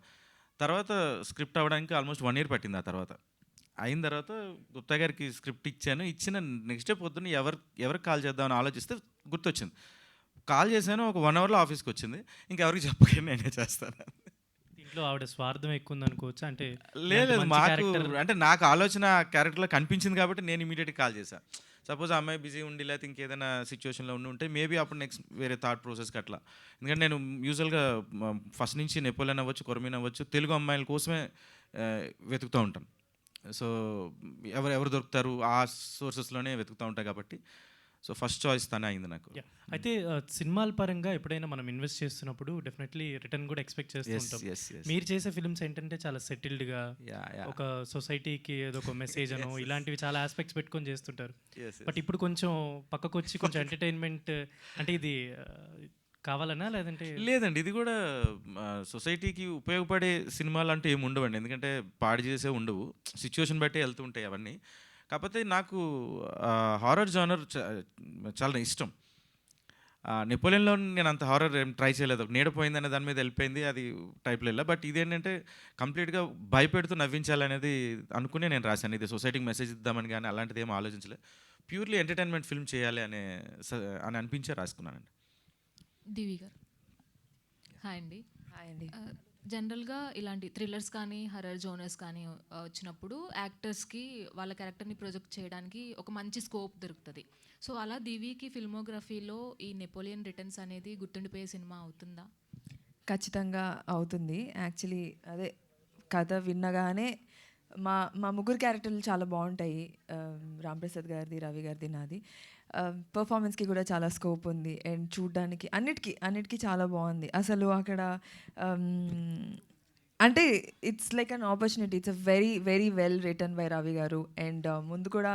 తర్వాత స్క్రిప్ట్ అవ్వడానికి ఆల్మోస్ట్ 1 year పట్టింది. ఆ తర్వాత అయిన తర్వాత గుప్తా గారికి స్క్రిప్ట్ ఇచ్చిన నెక్స్ట్ డే పొద్దున్న ఎవరికి కాల్ చేద్దామని ఆలోచిస్తే గుర్తొచ్చింది. కాల్ చేశాను, ఒక 1 hourలో ఆఫీస్కి వచ్చింది. ఇంకెవరికి చెప్పగానే నేనే చేస్తాను. దీంట్లో ఆవిడ స్వార్థం ఎక్కువ ఉంది అనుకోవచ్చు. అంటే లేదు, మంచి మాకు character- అంటే నాకు ఆలోచన క్యారెక్టర్లో కనిపించింది కాబట్టి నేను ఇమీడియట్గా కాల్ చేశాను. సపోజ్ ఆ అమ్మాయి బిజీ ఉండి లేకపోతే ఇంకేదైనా సిచ్యువేషన్లో ఉంటే మేబీ అప్పుడు నెక్స్ట్ వేరే థాట్ ప్రాసెస్కి అట్లా. ఎందుకంటే నేను యూజువల్గా ఫస్ట్ నుంచి నెపోలియన్ అవ్వచ్చు, కొరమీన్ అవ్వచ్చు, తెలుగు అమ్మాయిల కోసమే వెతుకుతూ ఉంటాను. సో ఎవరు దొరుకుతారు ఆ సోర్సెస్లోనే వెతుకుతూ ఉంటాయి కాబట్టి సో ఫస్ట్ చాయిస్ తనే అయింది నాకు. అయితే సినిమాల పరంగా ఎప్పుడైనా మనం ఇన్వెస్ట్ చేస్తున్నప్పుడు డెఫినెట్లీ రిటర్న్ కూడా ఎక్స్పెక్ట్ చేస్తూ ఉంటాం. మీరు చేసే ఫిల్మ్స్ ఏంటంటే చాలా సెటిల్డ్గా ఒక సొసైటీకి ఏదో ఒక మెసేజ్ అనో ఇలాంటివి చాలా ఆస్పెక్ట్స్ పెట్టుకొని చేస్తుంటారు. బట్ ఇప్పుడు కొంచెం పక్కకు వచ్చి కొంచెం ఎంటర్టైన్మెంట్ అంటే ఇది కావాలనా లేదంటే లేదండి, ఇది కూడా సొసైటీకి ఉపయోగపడే సినిమాలు అంటే ఏమి ఉండవండి. ఎందుకంటే పాడు చేసే ఉండవు, సిచ్యువేషన్ బట్టే వెళ్తూ ఉంటాయి అవన్నీ. కాకపోతే నాకు హారర్ జానర్ చాలా ఇష్టం. నెపోలియన్లో నేను అంత హారర్ ఏం ట్రై చేయలేదు, నీడపోయింది అనే దాని మీద వెళ్ళిపోయింది, అది టైప్లో వెళ్ళా. బట్ ఇదేంటంటే కంప్లీట్గా భయపెడుతూ నవ్వించాలనేది అనుకునే నేను రాశాను. ఇది సొసైటీకి మెసేజ్ ఇద్దామని కానీ అలాంటిది ఏమీ ఆలోచించలేదు. ప్యూర్లీ ఎంటర్టైన్మెంట్ ఫిల్మ్ చేయాలి అని అనిపించే రాసుకున్నానండి. దివి గారు హాయ్ అండి. హాయ్ అండి. జనరల్గా ఇలాంటి థ్రిల్లర్స్ కానీ హర్రర్ జోనర్స్ కానీ వచ్చినప్పుడు యాక్టర్స్కి వాళ్ళ క్యారెక్టర్ని ప్రొజెక్ట్ చేయడానికి ఒక మంచి స్కోప్ దొరుకుతుంది. సో అలా దివికి ఫిల్మోగ్రఫీలో ఈ నెపోలియన్ రిటర్న్స్ అనేది గుర్తుండిపోయే సినిమా అవుతుందా? ఖచ్చితంగా అవుతుంది. యాక్చువల్లీ అదే కథ విన్నగానే మా ముగ్గురు క్యారెక్టర్లు చాలా బాగుంటాయి. రాంప్రసాద్ గారిది, రవి గారిది, నాది. పర్ఫార్మెన్స్కి కూడా చాలా స్కోప్ ఉంది అండ్ చూడ్డానికి అన్నిటికీ చాలా బాగుంది. అసలు అక్కడ అంటే it's like an opportunity. It's a very very well written by Ravi గారు. అండ్ ముందు కూడా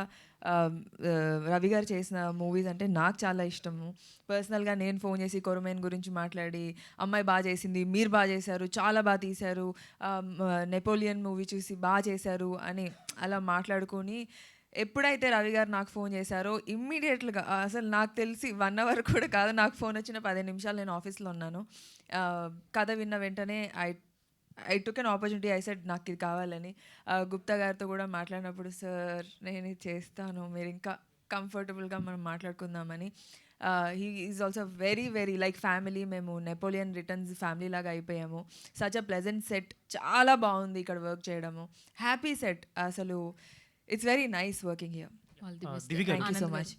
రవి గారు చేసిన మూవీస్ అంటే నాకు చాలా ఇష్టము. పర్సనల్గా నేను ఫోన్ చేసి కొరమేన్ గురించి మాట్లాడి, అమ్మాయి బాగా చేసింది, మీరు బాగా చేశారు, చాలా బాగా తీశారు, నెపోలియన్ మూవీ చూసి బాగా చేశారు అని అలా మాట్లాడుకొని ఎప్పుడైతే రవి గారు నాకు ఫోన్ చేశారో ఇమ్మీడియట్గా అసలు నాకు తెలిసి 1 hour కూడా కాదు, నాకు ఫోన్ వచ్చిన 15 నిమిషాలు నేను ఆఫీస్లో ఉన్నాను. కథ విన్న వెంటనే I took an opportunity. I said నాకు ఇది కావాలని. గుప్తా గారితో కూడా మాట్లాడినప్పుడు, సార్ నేను ఇది చేస్తాను, మీరు ఇంకా కంఫర్టబుల్గా మనం మాట్లాడుకుందామని. He is also very very like family. మేము నెపోలియన్ రిటర్న్స్ ఫ్యామిలీ లాగా అయిపోయాము. సచ్ అ ప్లెజెంట్ సెట్, చాలా బాగుంది ఇక్కడ వర్క్ చేయడము, హ్యాపీ సెట్. అసలు it's very nice working here. All the best. Thank you so much.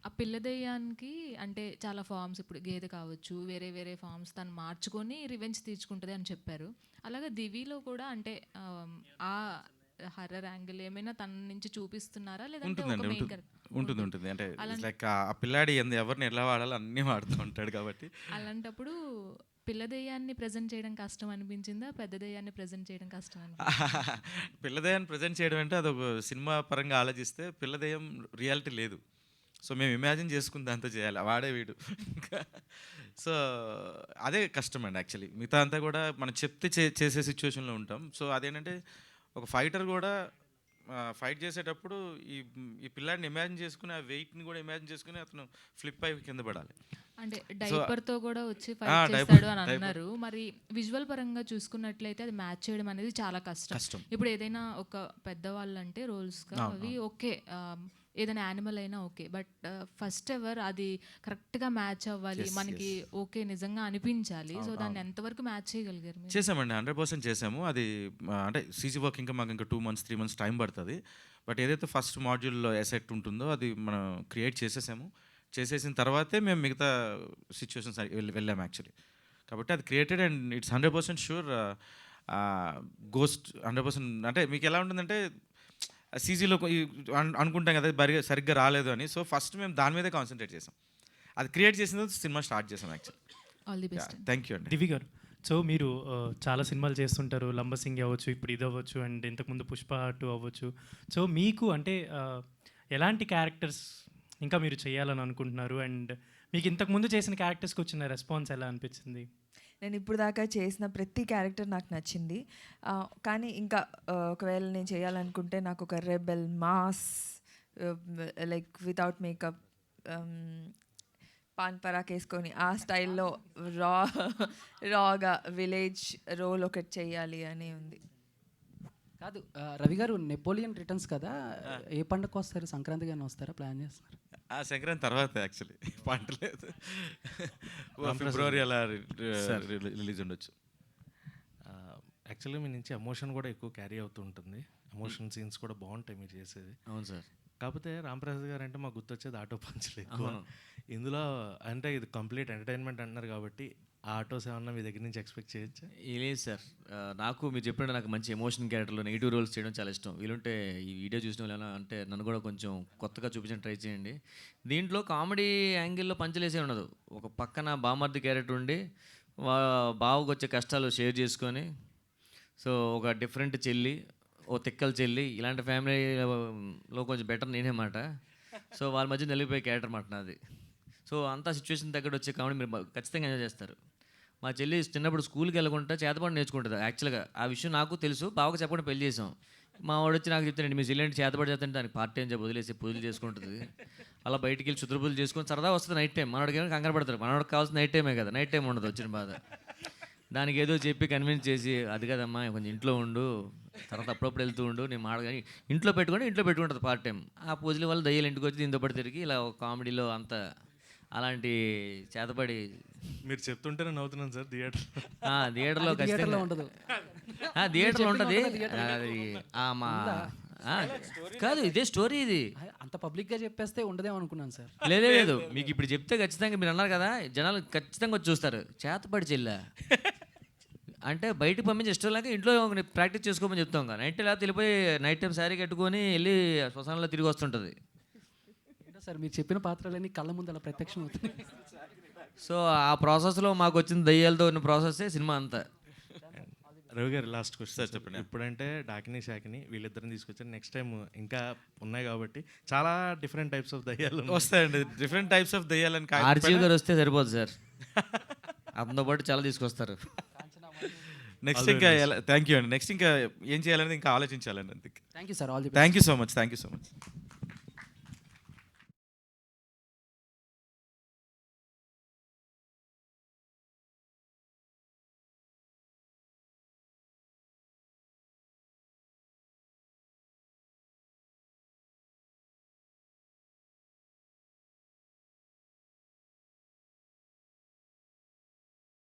ఆ పిల్ల దెయ్యానికి అంటే చాలా ఫామ్స్, ఇప్పుడు గేదె కావచ్చు, వేరే వేరే ఫామ్స్ తను మార్చుకొని రివెంజ్ తీర్చుకుంటుంది అని చెప్పారు. అలాగే దివిలో కూడా అంటే ఆ హర్రర్ యాంగిల్ ఏమైనా తన నుంచి చూపిస్తున్నారా లేదంటే ఉంటుంది అంటే లైక్ ఆ పిల్లాడి ఎవరిని ఎలా వాడాలో అన్నీ వాడుతూ ఉంటాడు కాబట్టి అలాంటప్పుడు పిల్ల దెయ్యాన్ని ప్రజెంట్ చేయడం కష్టం అనిపించిందా, పెద్ద దెయ్యాన్ని ప్రజెంట్ చేయడం కష్టం అనిపించిందా? పిల్ల దెయ్యాన్ని ప్రజెంట్ చేయడం అంటే అదొక సినిమా పరంగా ఆలోచిస్తే పిల్ల దెయ్యం రియాలిటీ లేదు. సో మేము ఇమాజిన్ చేసుకుని దాంతో చేయాలి, వాడే వీడు. సో అదే కష్టం అండి యాక్చువల్లీ. మిగతా అంతా కూడా మనం చెప్తే చేసే సిచ్యువేషన్లో ఉంటాం. సో అదేంటంటే ఒక ఫైటర్ కూడా ఫైట్ చేసేటప్పుడు ఈ పిల్లాడిని ఇమాజిన్ చేసుకుని ఆ వెయిట్ని కూడా ఇమాజిన్ చేసుకుని అతను ఫ్లిప్ అయి కింద పడాలి. అంటే డైపర్తో కూడా వచ్చి ఫైట్ చేస్తాడు అని అన్నారు. మరి విజువల్ పరంగా చూసుకున్నట్లయితే అది మ్యాచ్ చేయడం అనేది చాలా కష్టం. ఇప్పుడు ఏదైనా ఒక పెద్దవాళ్ళు అంటే రోల్స్గా అవి ఓకే, ఏదైనా యానిమల్ అయినా ఓకే, బట్ ఫస్ట్ ఎవర్ అది కరెక్ట్గా మ్యాచ్ అవ్వాలి, మనకి ఓకే నిజంగా అనిపించాలి. సో దాన్ని ఎంతవరకు మ్యాచ్ చేయగలిగారు? చేసామండి, 100% చేసాము. అది అంటే సీసీ వర్క్ ఇంకా మాకు ఇంకా 2 months 3 months టైం పడుతుంది. బట్ ఏదైతే ఫస్ట్ మాడ్యూల్లో ఎసెట్ ఉంటుందో అది మనం క్రియేట్ చేసేసిన తర్వాతే మేము మిగతా సిచ్యువేషన్స్ వెళ్ళాము యాక్చువల్లీ. కాబట్టి అది created and it's 100% sure ghost 100%. అంటే మీకు ఎలా ఉంటుందంటే సీజీలో అనుకుంటాం కదా సరిగ్గా రాలేదు అని. సో ఫస్ట్ మేము దాని మీదే కాన్సన్ట్రేట్ చేసాం, అది క్రియేట్ చేసిన తర్వాత సినిమా స్టార్ట్ చేసాం actually. All the best. Thank you అండి. దివి గారు, సో మీరు చాలా సినిమాలు చేస్తుంటారు, లంబసింగి అవ్వచ్చు, ఇప్పుడు ఇది అవ్వచ్చు, అండ్ ఇంతకుముందు పుష్ప 2 అవ్వచ్చు. సో మీకు అంటే ఎలాంటి క్యారెక్టర్స్ ఇంకా మీరు చేయాలని అనుకుంటున్నారు, అండ్ మీకు ఇంతకుముందు చేసిన క్యారెక్టర్స్కి వచ్చిన రెస్పాన్స్ ఎలా అనిపించింది? నేను ఇప్పుడు దాకా చేసిన ప్రతి క్యారెక్టర్ నాకు నచ్చింది. కానీ ఇంకా ఒకవేళ నేను చేయాలనుకుంటే నాకు ఒక rebel mass like without makeup Pan Parag వేసుకొని ఆ స్టైల్లో రాగా విలేజ్ రోల్ ఒకటి చేయాలి అని ఉంది. కాదు రవి గారు, నెపోలియన్ రిటర్న్స్ కదా, ఏ పండుగ వస్తారు? సంక్రాంతి కానీ వస్తారా? ప్లాన్ చేస్తున్నారు? ఆ సంక్రాంతి తర్వాత యాక్చువల్లీ పంట లేదు, ఫిబ్రవరి అలా రిలీజ్ ఉండొచ్చు. యాక్చువల్లీ మీ నుంచి ఎమోషన్ కూడా ఎక్కువ క్యారీ అవుతూ ఉంటుంది. ఎమోషన్ సీన్స్ కూడా బాగుంటాయి మీరు చేసేది. అవును సార్. కాకపోతే రాంప్రసాద్ గారు అంటే మాకు గుర్తొచ్చేది ఆటో పంచులు ఎక్కువ. ఇందులో అంటే ఇది కంప్లీట్ ఎంటర్టైన్మెంట్ అంటున్నారు కాబట్టి ఆ ఆటోస్ ఏమన్నా మీ దగ్గర నుంచి ఎక్స్పెక్ట్ చేయొచ్చా? లేదు సార్, నాకు మీరు చెప్పినట్టు నాకు మంచి ఎమోషన్ క్యారెక్టర్లో నెగిటివ్ రోల్స్ చేయడం చాలా ఇష్టం. వీలుంటే ఈ వీడియో చూసిన వాళ్ళు ఎలా అంటే నన్ను కూడా కొంచెం కొత్తగా చూపించడం ట్రై చేయండి. దీంట్లో కామెడీ యాంగిల్లో పంచలేసే ఉండదు. ఒక పక్కన బామర్ది క్యారెక్టర్ ఉండి బావకు వచ్చే కష్టాలు షేర్ చేసుకొని, సో ఒక డిఫరెంట్ చెల్లి, ఓ తిక్కల చెల్లి, ఇలాంటి ఫ్యామిలీలో కొంచెం బెటర్ నేనే మాట. సో వాళ్ళ మధ్య నలిగిపోయే క్యారెక్టర్ మాట నాది. సో అంతా సిచ్యువేషన్ దగ్గర వచ్చే కామెడీ మీరు ఖచ్చితంగా ఎంజాయ్ చేస్తారు. మా చెల్లి చిన్నప్పుడు స్కూల్కి వెళ్ళకుండా చేతపడి నేర్చుకుంటుంది. యాక్చువల్గా ఆ విషయం నాకు తెలుసు, బావకు చెప్పకుండా పెళ్లి చేసాం. మా వాడు వచ్చి నాకు చెప్తానండి, మీ చెల్లి అంటే చేతపడి చేస్తుంటే దానికి పార్ట్ టైం చెప్పి వదిలేసి పూజలు చేసుకుంటుంది. అలా బయటికి వెళ్ళి క్షుద్ర పూజలు చేసుకొని సరదా వస్తుంది నైట్ టైం. మనవాడికి ఏమైనా కంగారు పడతారు, మనవాడికి కావాల్సిన నైట్ టైమే కదా, నైట్ టైం ఉండదు వచ్చిన బాధ. దానికి ఏదో చెప్పి కన్విన్స్ చేసి, అది కదమ్మా కొంచెం ఇంట్లో ఉండు, తర్వాత అప్పుడప్పుడు వెళ్తూ ఉండు, నేను మాడగాని ఇంట్లో పెట్టుకుంటుంది పార్ట్ టైం. ఆ పూజల వల్ల దయ్యాలు ఇంటికి వచ్చి దీంతో పడి తిరిగి ఇలా కామెడీలో అంత అలాంటి చేతపడి. మీరు చెప్తుంటేనే నవ్వుతున్నాను సార్. థియేటర్లో ఖచ్చితంగా ఉండదు, థియేటర్లో ఉంటుంది. అది మా కాదు, ఇదే స్టోరీ. ఇది అంత పబ్లిక్గా చెప్పేస్తే ఉండదేమో అనుకున్నాను సార్. లేదు, మీకు ఇప్పుడు చెప్తే ఖచ్చితంగా మీరు అన్నారు కదా, జనాలు ఖచ్చితంగా వచ్చి చూస్తారు. చేతపడి చెల్లా అంటే బయటకు పంపించి ఇష్టం లేక ఇంట్లో ప్రాక్టీస్ చేసుకోమని చెప్తాం కదా. నైట్ ఇలా వెళ్ళిపోయి నైట్ టైం శారీ కట్టుకొని వెళ్ళి శ్మశానంలో తిరిగి వస్తుంటుంది. సార్ మీరు చెప్పిన పాత్రలన్నీ కళ్ళ ముందు అలా ప్రత్యక్షం అవుతుంది. సో ఆ ప్రాసెస్లో మాకు వచ్చిన దయ్యాలతో ఉన్న ప్రాసెస్సే సినిమా అంతా. రవి గారు లాస్ట్ క్వశ్చన్ సార్ చెప్పండి. ఇప్పుడంటే డాకిని శాకిని వీళ్ళిద్దరిని తీసుకొచ్చారు. నెక్స్ట్ టైం ఇంకా ఉన్నాయి కాబట్టి చాలా డిఫరెంట్ టైప్స్ ఆఫ్ దయ్యాలు వస్తాయండి. డిఫరెంట్ టైప్స్ ఆఫ్ దయ్యాలని ఆర్జీవి గారు వస్తే సరిపోదు సార్, అతనితో పాటు చాలా తీసుకొస్తారు. నెక్స్ట్ ఇంకా థ్యాంక్ యూ అండి. నెక్స్ట్ ఇంకా ఏం చేయాలనేది ఇంకా ఆలోచించాలండి. Thank you sir. Thank you so much.